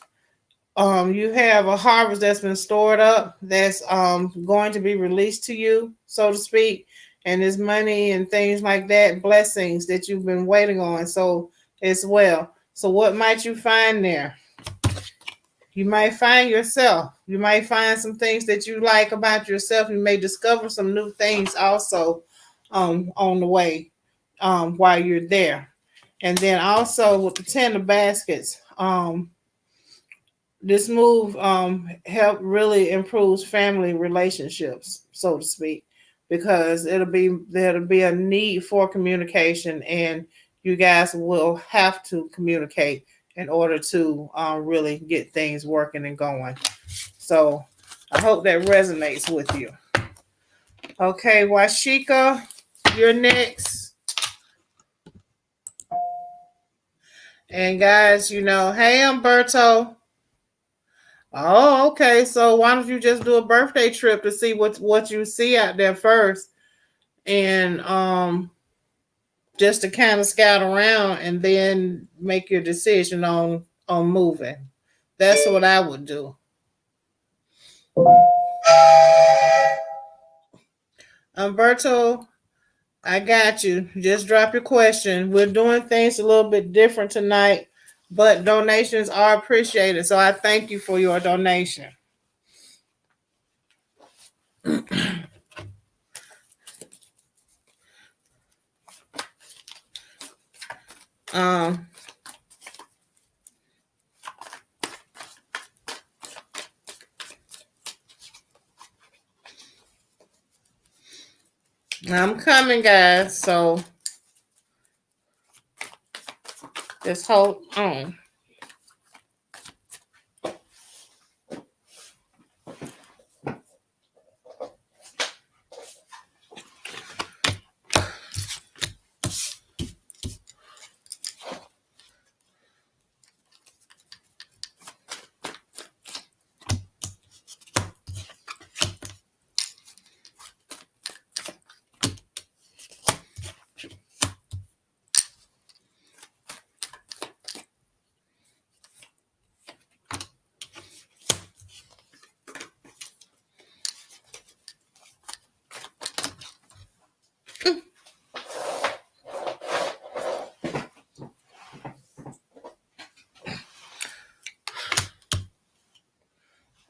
you have a harvest that's been stored up that's going to be released to you, so to speak. And there's money and things like that, blessings that you've been waiting on. So as well. So what might you find there? You might find yourself. You might find some things that you like about yourself. You may discover some new things also on the way while you're there. And then also with the 10 of baskets, this move help really improves family relationships, so to speak, because there'll be a need for communication, and you guys will have to communicate in order to really get things working and going. So I hope that resonates with you. Okay, Washika, you're next. And guys, hey, Umberto. Oh, okay. So why don't you just do a birthday trip to see what you see out there first, and just to kind of scout around and then make your decision on moving. That's what I would do. Umberto, I got you. Just drop your question. We're doing things a little bit different tonight, but donations are appreciated. So I thank you for your donation. Um, I'm coming, guys. So just hold on.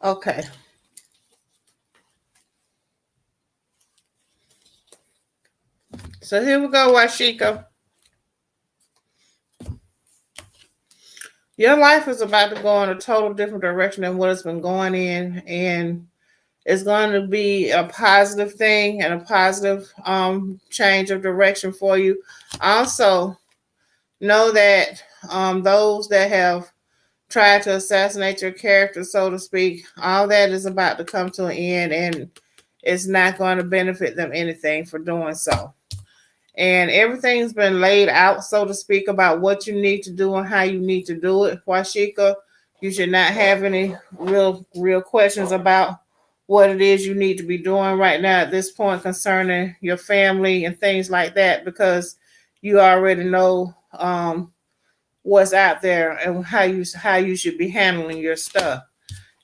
Okay. So here we go, Washika. Your life is about to go in a total different direction than what it's been going in, and it's going to be a positive thing and a positive change of direction for you. Also, know that those that have tried to assassinate your character, so to speak, all that is about to come to an end, and it's not going to benefit them anything for doing so. And everything's been laid out, so to speak, about what you need to do and how you need to do it. Washika, you should not have any real questions about what it is you need to be doing right now at this point concerning your family and things like that, because you already know what's out there and how you should be handling your stuff.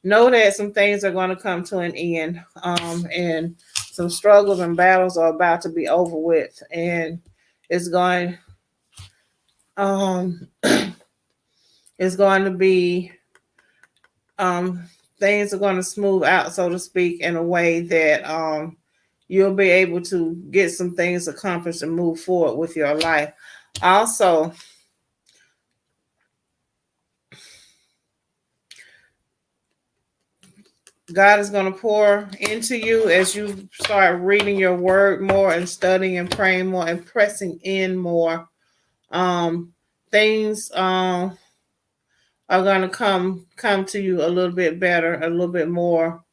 Know that some things are going to come to an end, and some struggles and battles are about to be over with, and it's going um it's going to be things are going to smooth out, so to speak, in a way that you'll be able to get some things accomplished and move forward with your life. Also, God is going to pour into you as you start reading your word more and studying and praying more and pressing in more. Things are going to come to you a little bit better, a little bit more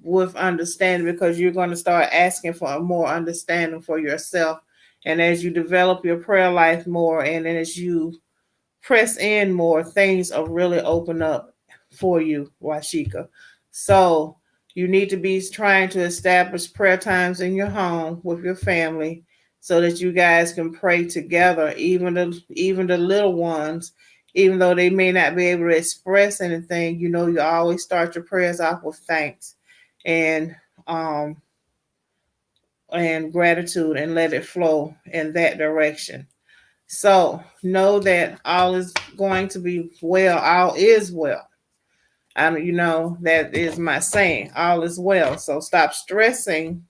with understanding, because you're going to start asking for a more understanding for yourself. And as you develop your prayer life more, and as you press in more, things will really open up for you, Washika. So you need to be trying to establish prayer times in your home with your family so that you guys can pray together, even the little ones, even though they may not be able to express anything. You know, you always start your prayers off with thanks and um and gratitude, and let it flow in that direction. So know that all is going to be well. All is well. You know, that is my saying. All is well. So stop stressing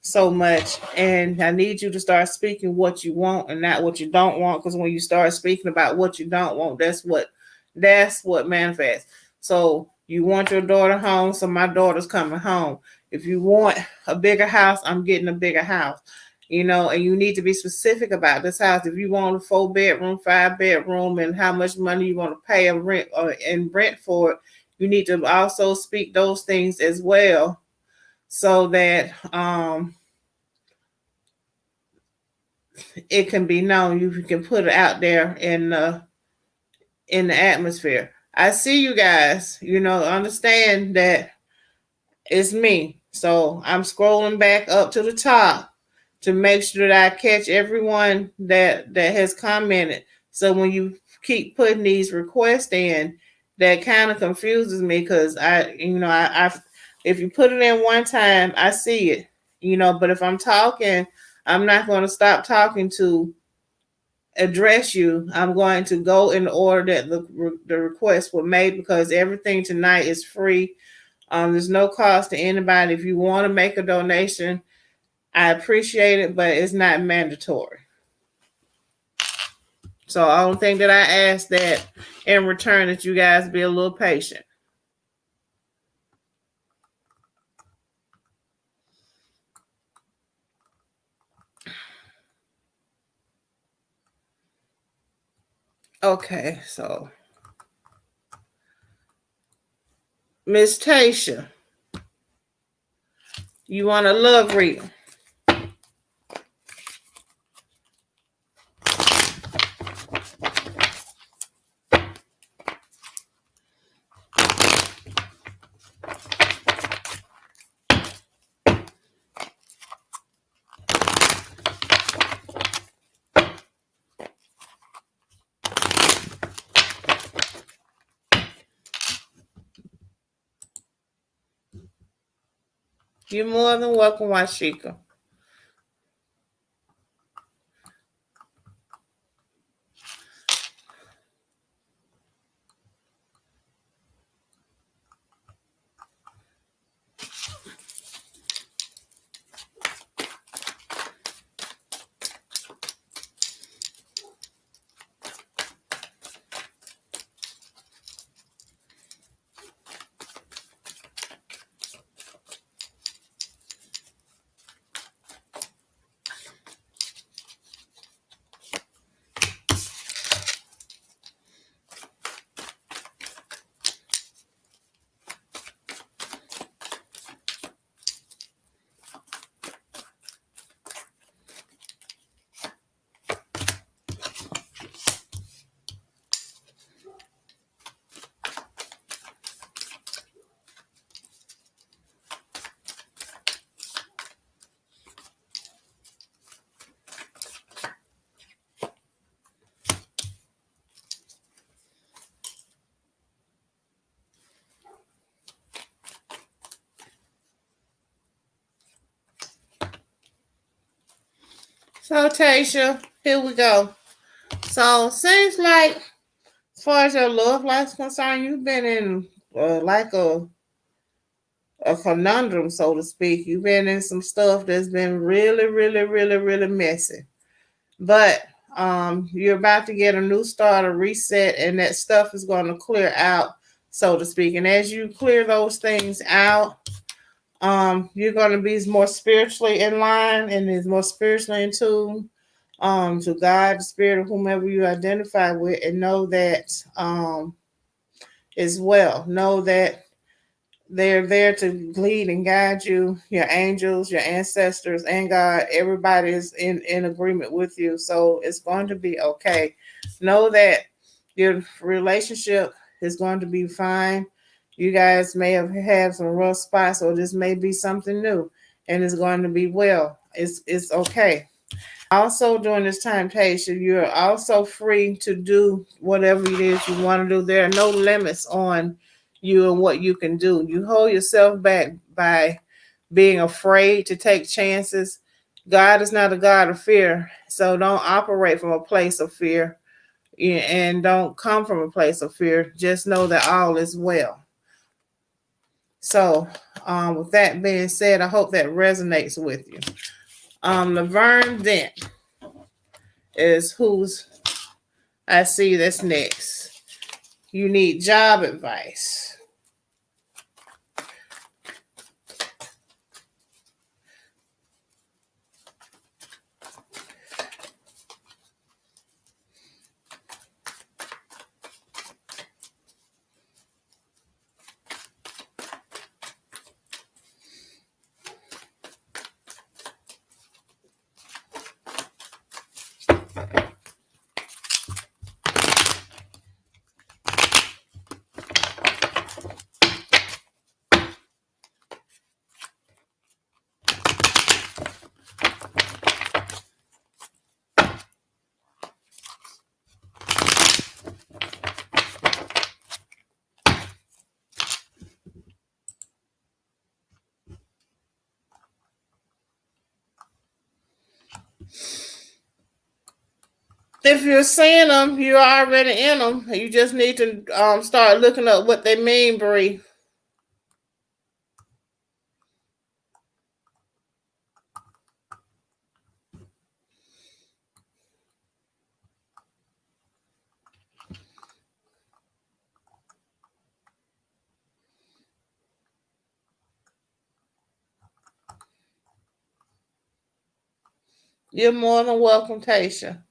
so much. And I need you to start speaking what you want and not what you don't want. Because when you start speaking about what you don't want, that's what manifests. So you want your daughter home, so my daughter's coming home. If you want a bigger house, I'm getting a bigger house. You know, and you need to be specific about this house. If you want a 4-bedroom, 5-bedroom, and how much money you want to pay a rent and rent for it, you need to also speak those things as well, so that it can be known. You can put it out there in the atmosphere. I see you guys. You know, understand that it's me. So I'm scrolling back up to the top to make sure that I catch everyone that has commented. So when you keep putting these requests in, that kind of confuses me, because I if you put it in one time, I see it. You know, but if I'm talking, I'm not going to stop talking to address you. I'm going to go in the order that the requests were made, because everything tonight is free. There's no cost to anybody. If you want to make a donation, I appreciate it, but it's not mandatory. So I don't think that I ask that in return that you guys be a little patient. Okay, so Miss Tasha, you want a love reading? You're more than welcome, Washika. So Tasha, here we go. So seems like, as far as your love life's concerned, you've been in like a conundrum, so to speak. You've been in some stuff that's been really, really, really, really messy. But you're about to get a new start, a reset, and that stuff is going to clear out, so to speak. And as you clear those things out, you're going to be more spiritually in line and is more spiritually in tune to God, the spirit of whomever you identify with, and know that as well. Know that they're there to lead and guide you, your angels, your ancestors, and God. Everybody is in agreement with you. So it's going to be okay. Know that your relationship is going to be fine. You guys may have had some rough spots, or this may be something new, and it's going to be well. It's okay. Also, during this time, Tasha, you're also free to do whatever it is you want to do. There are no limits on you and what you can do. You hold yourself back by being afraid to take chances. God is not a God of fear, so don't operate from a place of fear, and don't come from a place of fear. Just know that all is well. So, with that being said, I hope that resonates with you. Laverne Dent is who's I see that's next. You need job advice. If you're seeing them, you're already in them. You just need to start looking up what they mean, Bree. You're more than welcome, Tasha.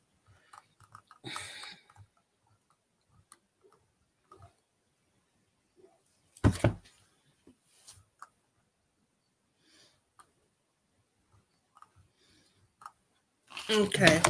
Okay.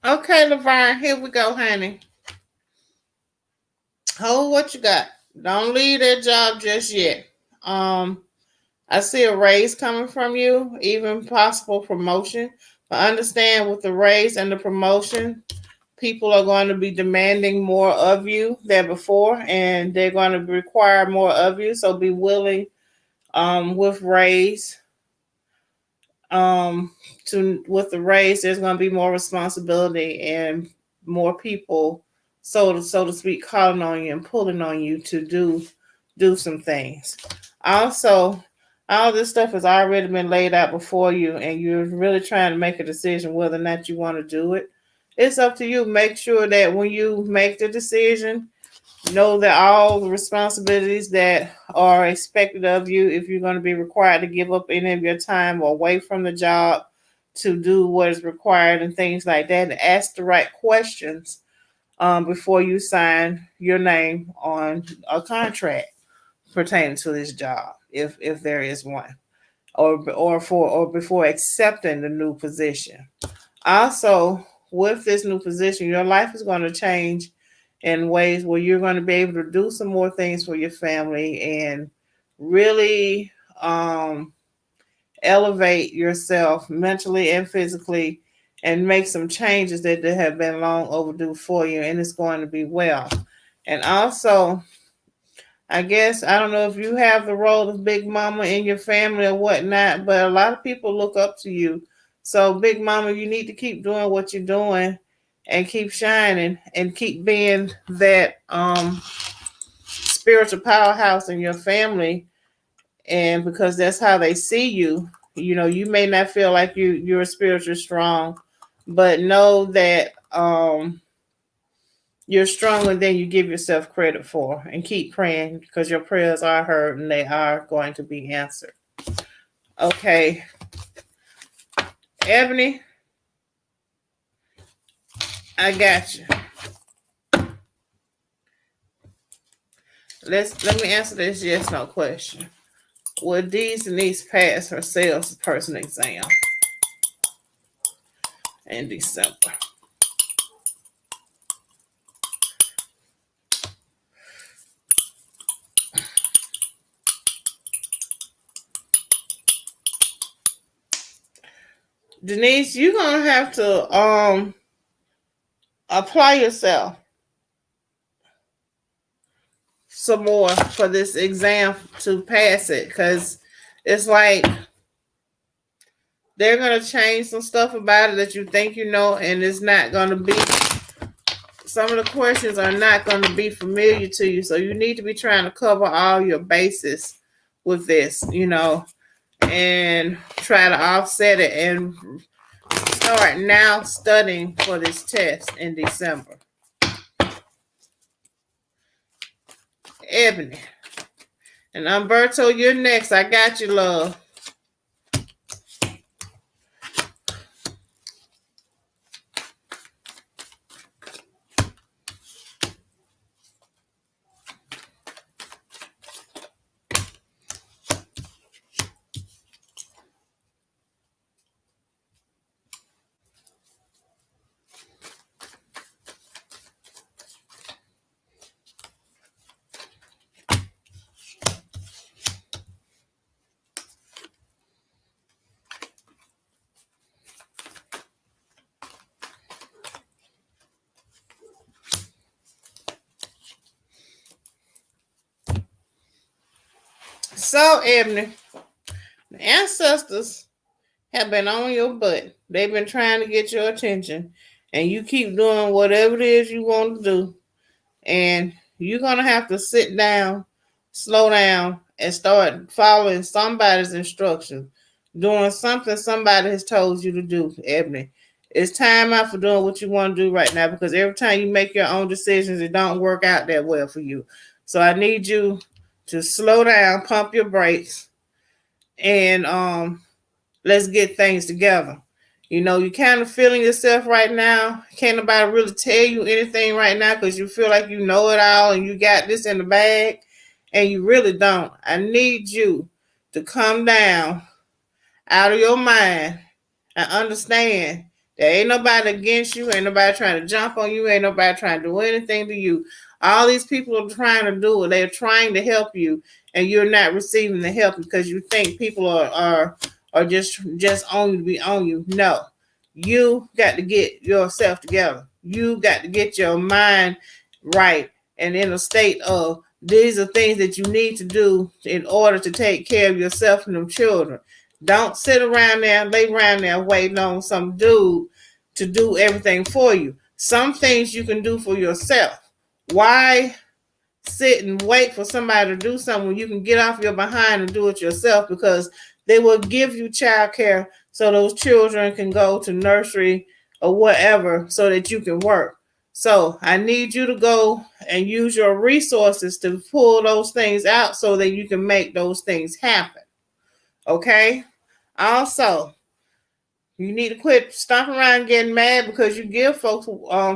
Okay, Laverne, here we go, honey. Hold what you got. Don't leave that job just yet. I see a raise coming from you, even possible promotion. But understand with the raise and the promotion, people are going to be demanding more of you than before, and they're going to require more of you. So be willing with raise. Um, to with the raise, there's going to be more responsibility and more people, so to speak, calling on you and pulling on you to do some things. Also, all this stuff has already been laid out before you, and you're really trying to make a decision whether or not you want to do it. It's up to you. Make sure that when you make the decision, know that all the responsibilities that are expected of you, if you're going to be required to give up any of your time away from the job to do what is required and things like that, and ask the right questions before you sign your name on a contract pertaining to this job, if there is one, or before accepting the new position. Also, with this new position, your life is going to change in ways where you're going to be able to do some more things for your family and really elevate yourself mentally and physically and make some changes that have been long overdue for you, and it's going to be well. And also, I guess I don't know if you have the role of big mama in your family or whatnot, but a lot of people look up to you. So, big mama, you need to keep doing what you're doing and keep shining and keep being that spiritual powerhouse in your family. And because that's how they see you, you may not feel like you're spiritually strong, but know that you're stronger than you give yourself credit for, and keep praying because your prayers are heard and they are going to be answered. Okay, Ebony, I got you. Let me answer this yes no question. Will Denise pass her salesperson exam in December? Denise, you're gonna have to apply yourself some more for this exam to pass it, because it's like they're gonna change some stuff about it that you think you know, and it's not gonna be. Some of the questions are not going to be familiar to you, so you need to be trying to cover all your bases with this. and try to offset it and start now studying for this test in December. Ebony. And Umberto, you're next. I got you, love. So, Ebony, the ancestors have been on your butt. They've been trying to get your attention, and you keep doing whatever it is you want to do. And you're going to have to sit down, slow down, and start following somebody's instructions, doing something somebody has told you to do, Ebony. It's time out for doing what you want to do right now, because every time you make your own decisions, it don't work out that well for you. So I need you to slow down, pump your brakes, and let's get things together. You know, you kind of feeling yourself right now. Can't nobody really tell you anything right now because you feel like you know it all and you got this in the bag, and you really don't. I need you to come down out of your mind and understand there ain't nobody against you, ain't nobody trying to jump on you, ain't nobody trying to do anything to you. All these people are trying to do it. They're trying to help you, and you're not receiving the help because you think people are just on you to be on you. No, you got to get yourself together. You got to get your mind right and in a state of these are things that you need to do in order to take care of yourself and them children. Don't sit around there, lay around there waiting on some dude to do everything for you. Some things you can do for yourself. Why sit and wait for somebody to do something when you can get off your behind and do it yourself? Because they will give you child care so those children can go to nursery or whatever so that you can work. So I need you to go and use your resources to pull those things out so that you can make those things happen. Okay? Also, you need to quit stomping around getting mad because you give folks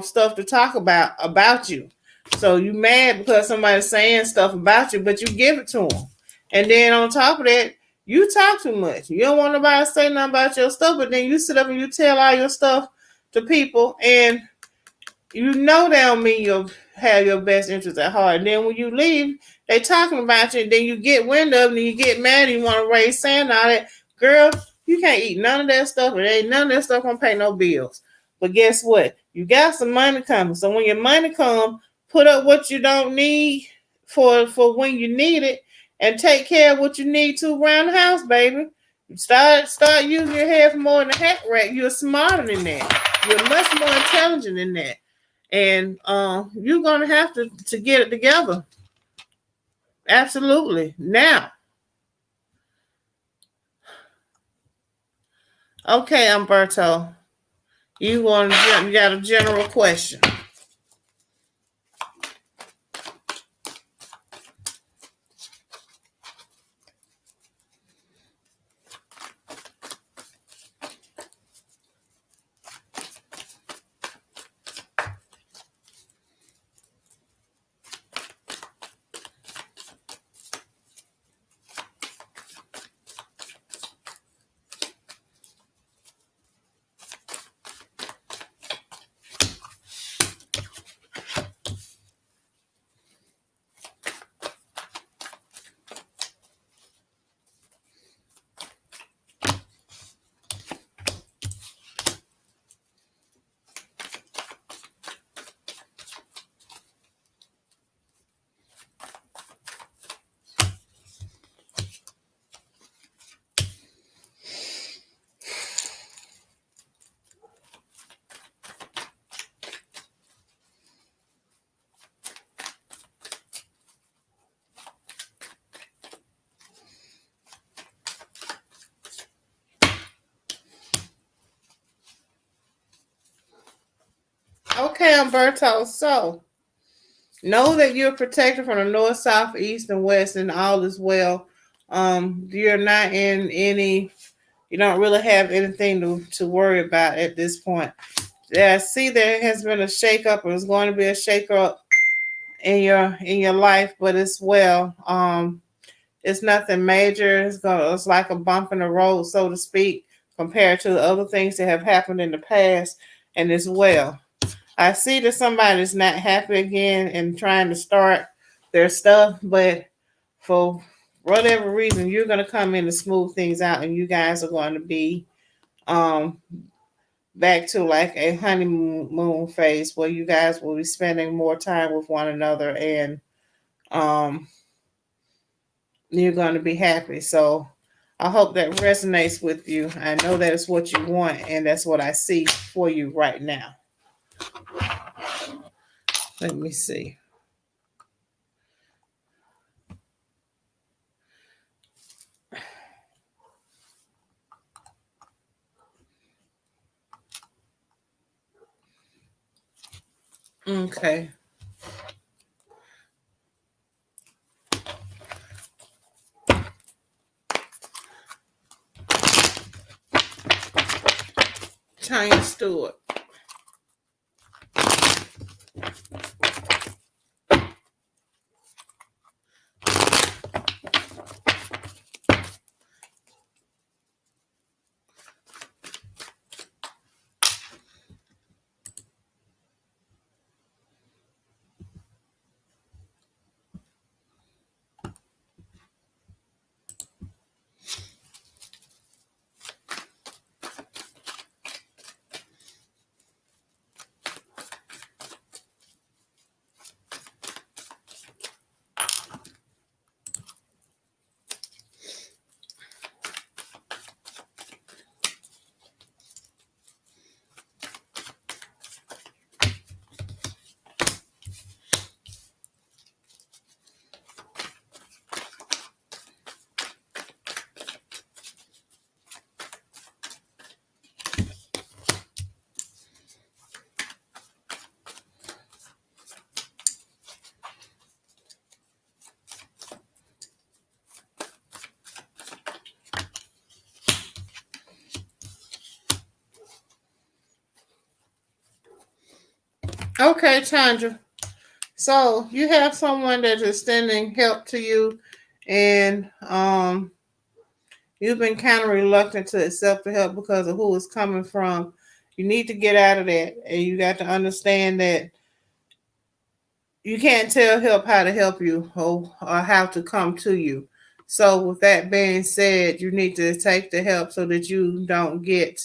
stuff to talk about you. So you mad because somebody's saying stuff about you, but you give it to them. And then on top of that, you talk too much. You don't want nobody to say nothing about your stuff, but then you sit up and you tell all your stuff to people, and you know they don't mean you'll have your best interests at heart. And then when you leave, they talking about you, and then you get wind of it, and you get mad, and you want to raise sand on it. Girl, you can't eat none of that stuff, and ain't none of that stuff gonna pay no bills. But guess what? You got some money coming. So when your money come, put up what you don't need for when you need it, and take care of what you need to around the house, baby. Start using your head for more than a hat rack. You're smarter than that. You're much more intelligent than that. And you're gonna have to get it together. Absolutely. Now, okay, Umberto, you got a general question. Okay, Umberto. So know that you're protected from the north, south, east, and west, and all is well. You're not in any. You don't really have anything to worry about at this point. Yeah, I see there has been a shakeup, or is going to be a shakeup in your life, but it's well. It's nothing major. It's like a bump in the road, so to speak, compared to the other things that have happened in the past, and it's well. I see that somebody's not happy again and trying to start their stuff, but for whatever reason, you're going to come in and smooth things out, and you guys are going to be um back to like a honeymoon phase where you guys will be spending more time with one another, and um you're going to be happy. So I hope that resonates with you. I know that is what you want, and that's what I see for you right now. Let me see. Okay. Tanya Stewart. Okay, Chandra. So you have someone that is extending help to you, and you've been kind of reluctant to accept the help because of who it's coming from. You need to get out of that, and you got to understand that you can't tell help how to help you, or how to come to you. So with that being said, you need to take the help so that you don't get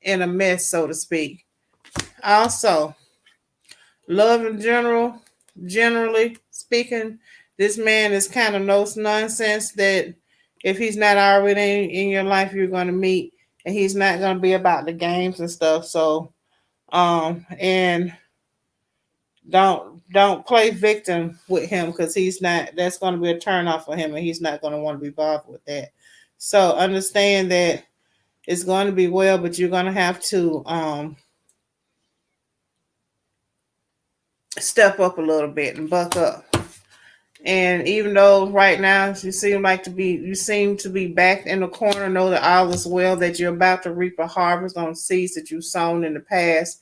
in a mess, so to speak. Also, love in general, generally speaking, this man is kind of no nonsense that if he's not already in your life, you're going to meet, and he's not going to be about the games and stuff. So, and don't play victim with him, because he's not. That's going to be a turn off for him, and he's not going to want to be bothered with that. So understand that it's going to be well, but you're going to have to step up a little bit and buck up. And even though right now you seem to be backed in the corner, know that all is well, that you're about to reap a harvest on seeds that you've sown in the past,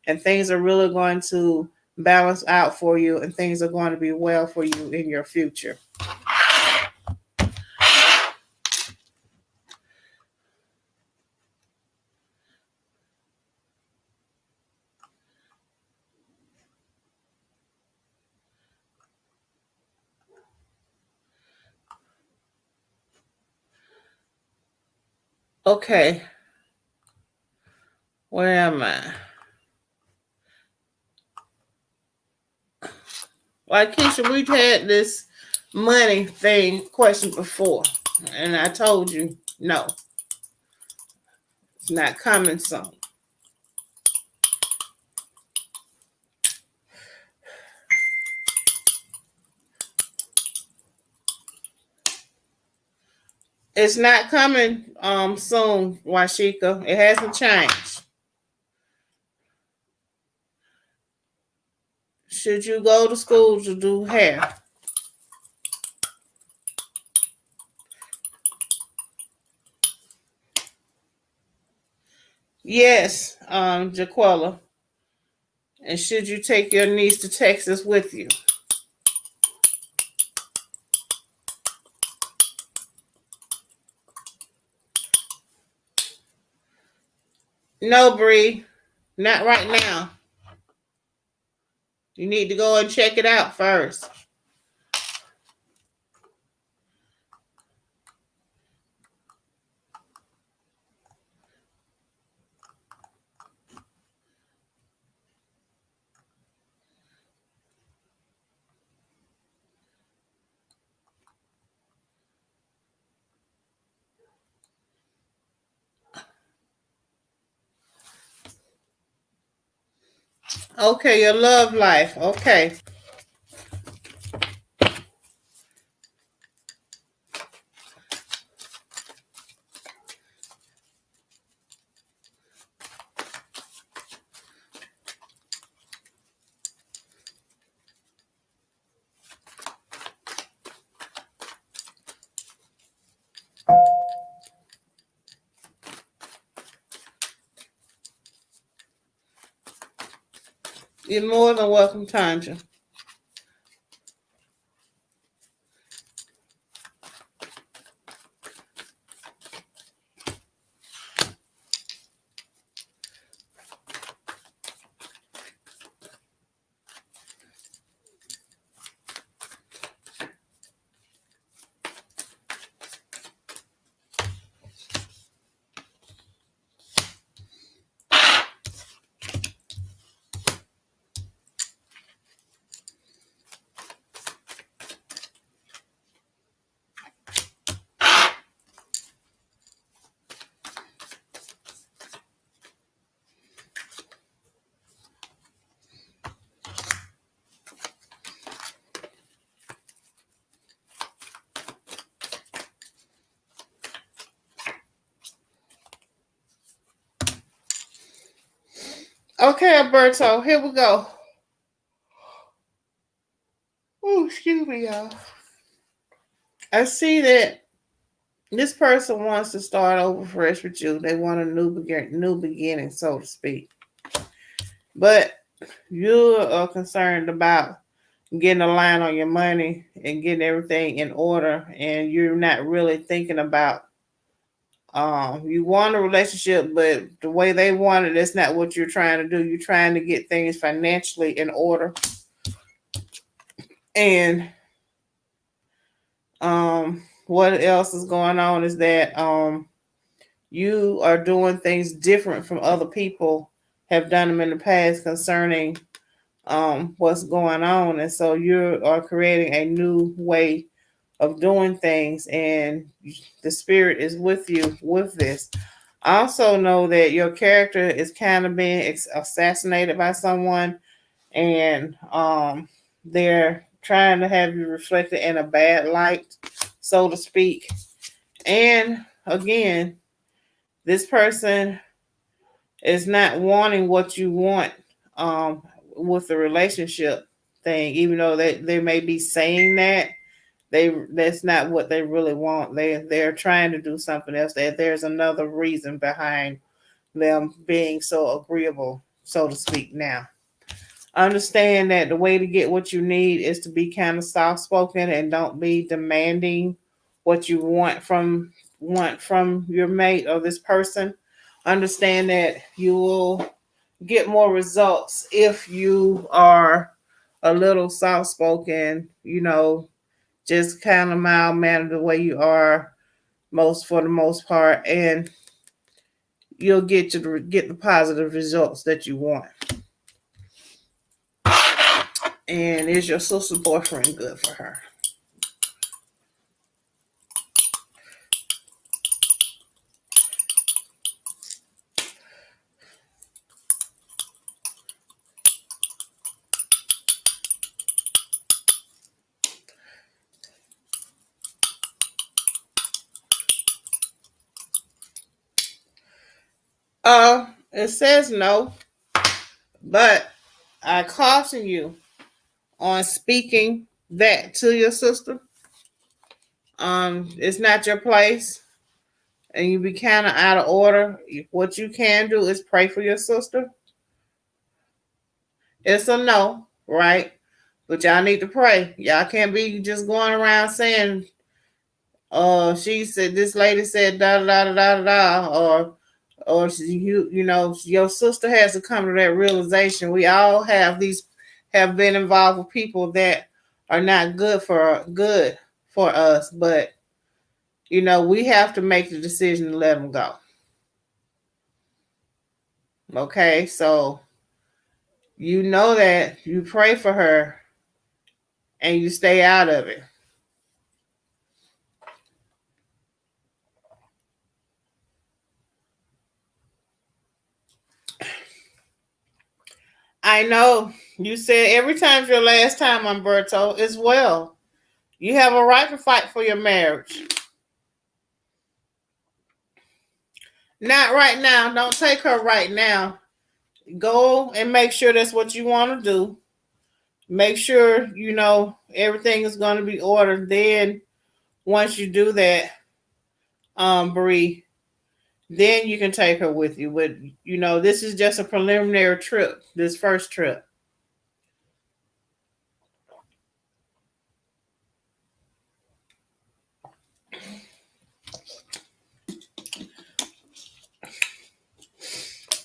and things are really going to balance out for you, and things are going to be well for you in your future. Okay, where am I? Like Keisha, we've had this money thing question before, and I told you no, it's not coming soon. It's not coming soon, Washika. It hasn't changed. should you go to school to do hair? Yes, Jaquella. And should you take your niece to Texas with you? No, Bree. Not right now. You need to go and check it out first. Okay, your love life. Okay. You're more than welcome, Tanja. Okay, Alberto, here we go. Oh, excuse me, y'all. I see that this person wants to start over fresh with you. They want a new beginning, so to speak. But you are concerned about getting a line on your money and getting everything in order, and you're not really thinking about you want a relationship, but the way they want it, that's not what you're trying to do. You're trying to get things financially in order. And what else is going on is that you are doing things different from other people have done them in the past concerning what's going on. And so you are creating a new way of doing things, and the spirit is with you with this. I also know that your character is kind of being assassinated by someone, and they're trying to have you reflected in a bad light, so to speak. And again, this person is not wanting what you want with the relationship thing, even though they may be saying that that's not what they really want. They're trying to do something else. There's another reason behind them being so agreeable, so to speak. Now, understand that the way to get what you need is to be kind of soft spoken and don't be demanding what you want from your mate or this person. Understand that you will get more results if you are a little soft spoken, just kind of mild mannered the way you are for the most part, and you'll get the positive results that you want. And is your sister boyfriend good for her? It says no, but I caution you on speaking that to your sister. It's not your place, and you be kind of out of order. What you can do is pray for your sister. It's a no, right? But y'all need to pray. Y'all can't be just going around saying, she said, this lady said da da da da da da, or you know, your sister has to come to that realization. We all have been involved with people that are not good for us, but you know, we have to make the decision to let them go. Okay, so you know that you pray for her and you stay out of it. I know you said every time's your last time, Umberto, as well. You have a right to fight for your marriage. Not right now. Don't take her right now. Go and make sure that's what you want to do. Make sure you know everything is going to be ordered. Then once you do that, Bree, then you can take her with you. But you know, this is just a preliminary trip. This first trip.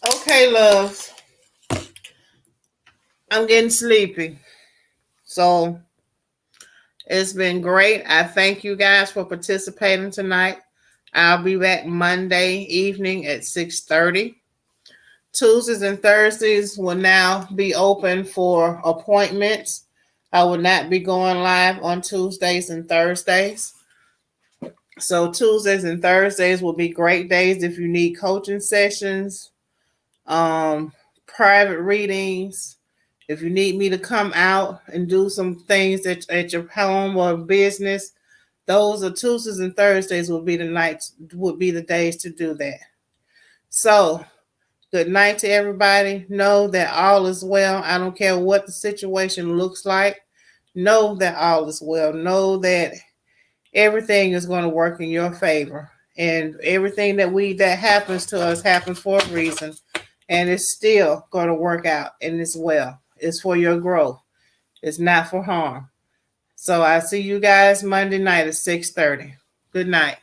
Okay, loves. I'm getting sleepy. So it's been great. I thank you guys for participating tonight. I'll be back Monday evening at 6:30. Tuesdays and Thursdays will now be open for appointments. I will not be going live on Tuesdays and Thursdays. So Tuesdays and Thursdays will be great days if you need coaching sessions, private readings. If you need me to come out and do some things at your home or business, those are Tuesdays and Thursdays would be the days to do that. So good night to everybody. Know that all is well. I don't care what the situation looks like. Know that all is well. Know that everything is going to work in your favor. And everything that happens to us happens for a reason. And it's still going to work out and it's well. It's for your growth. It's not for harm. So I see you guys Monday night at 6:30. Good night.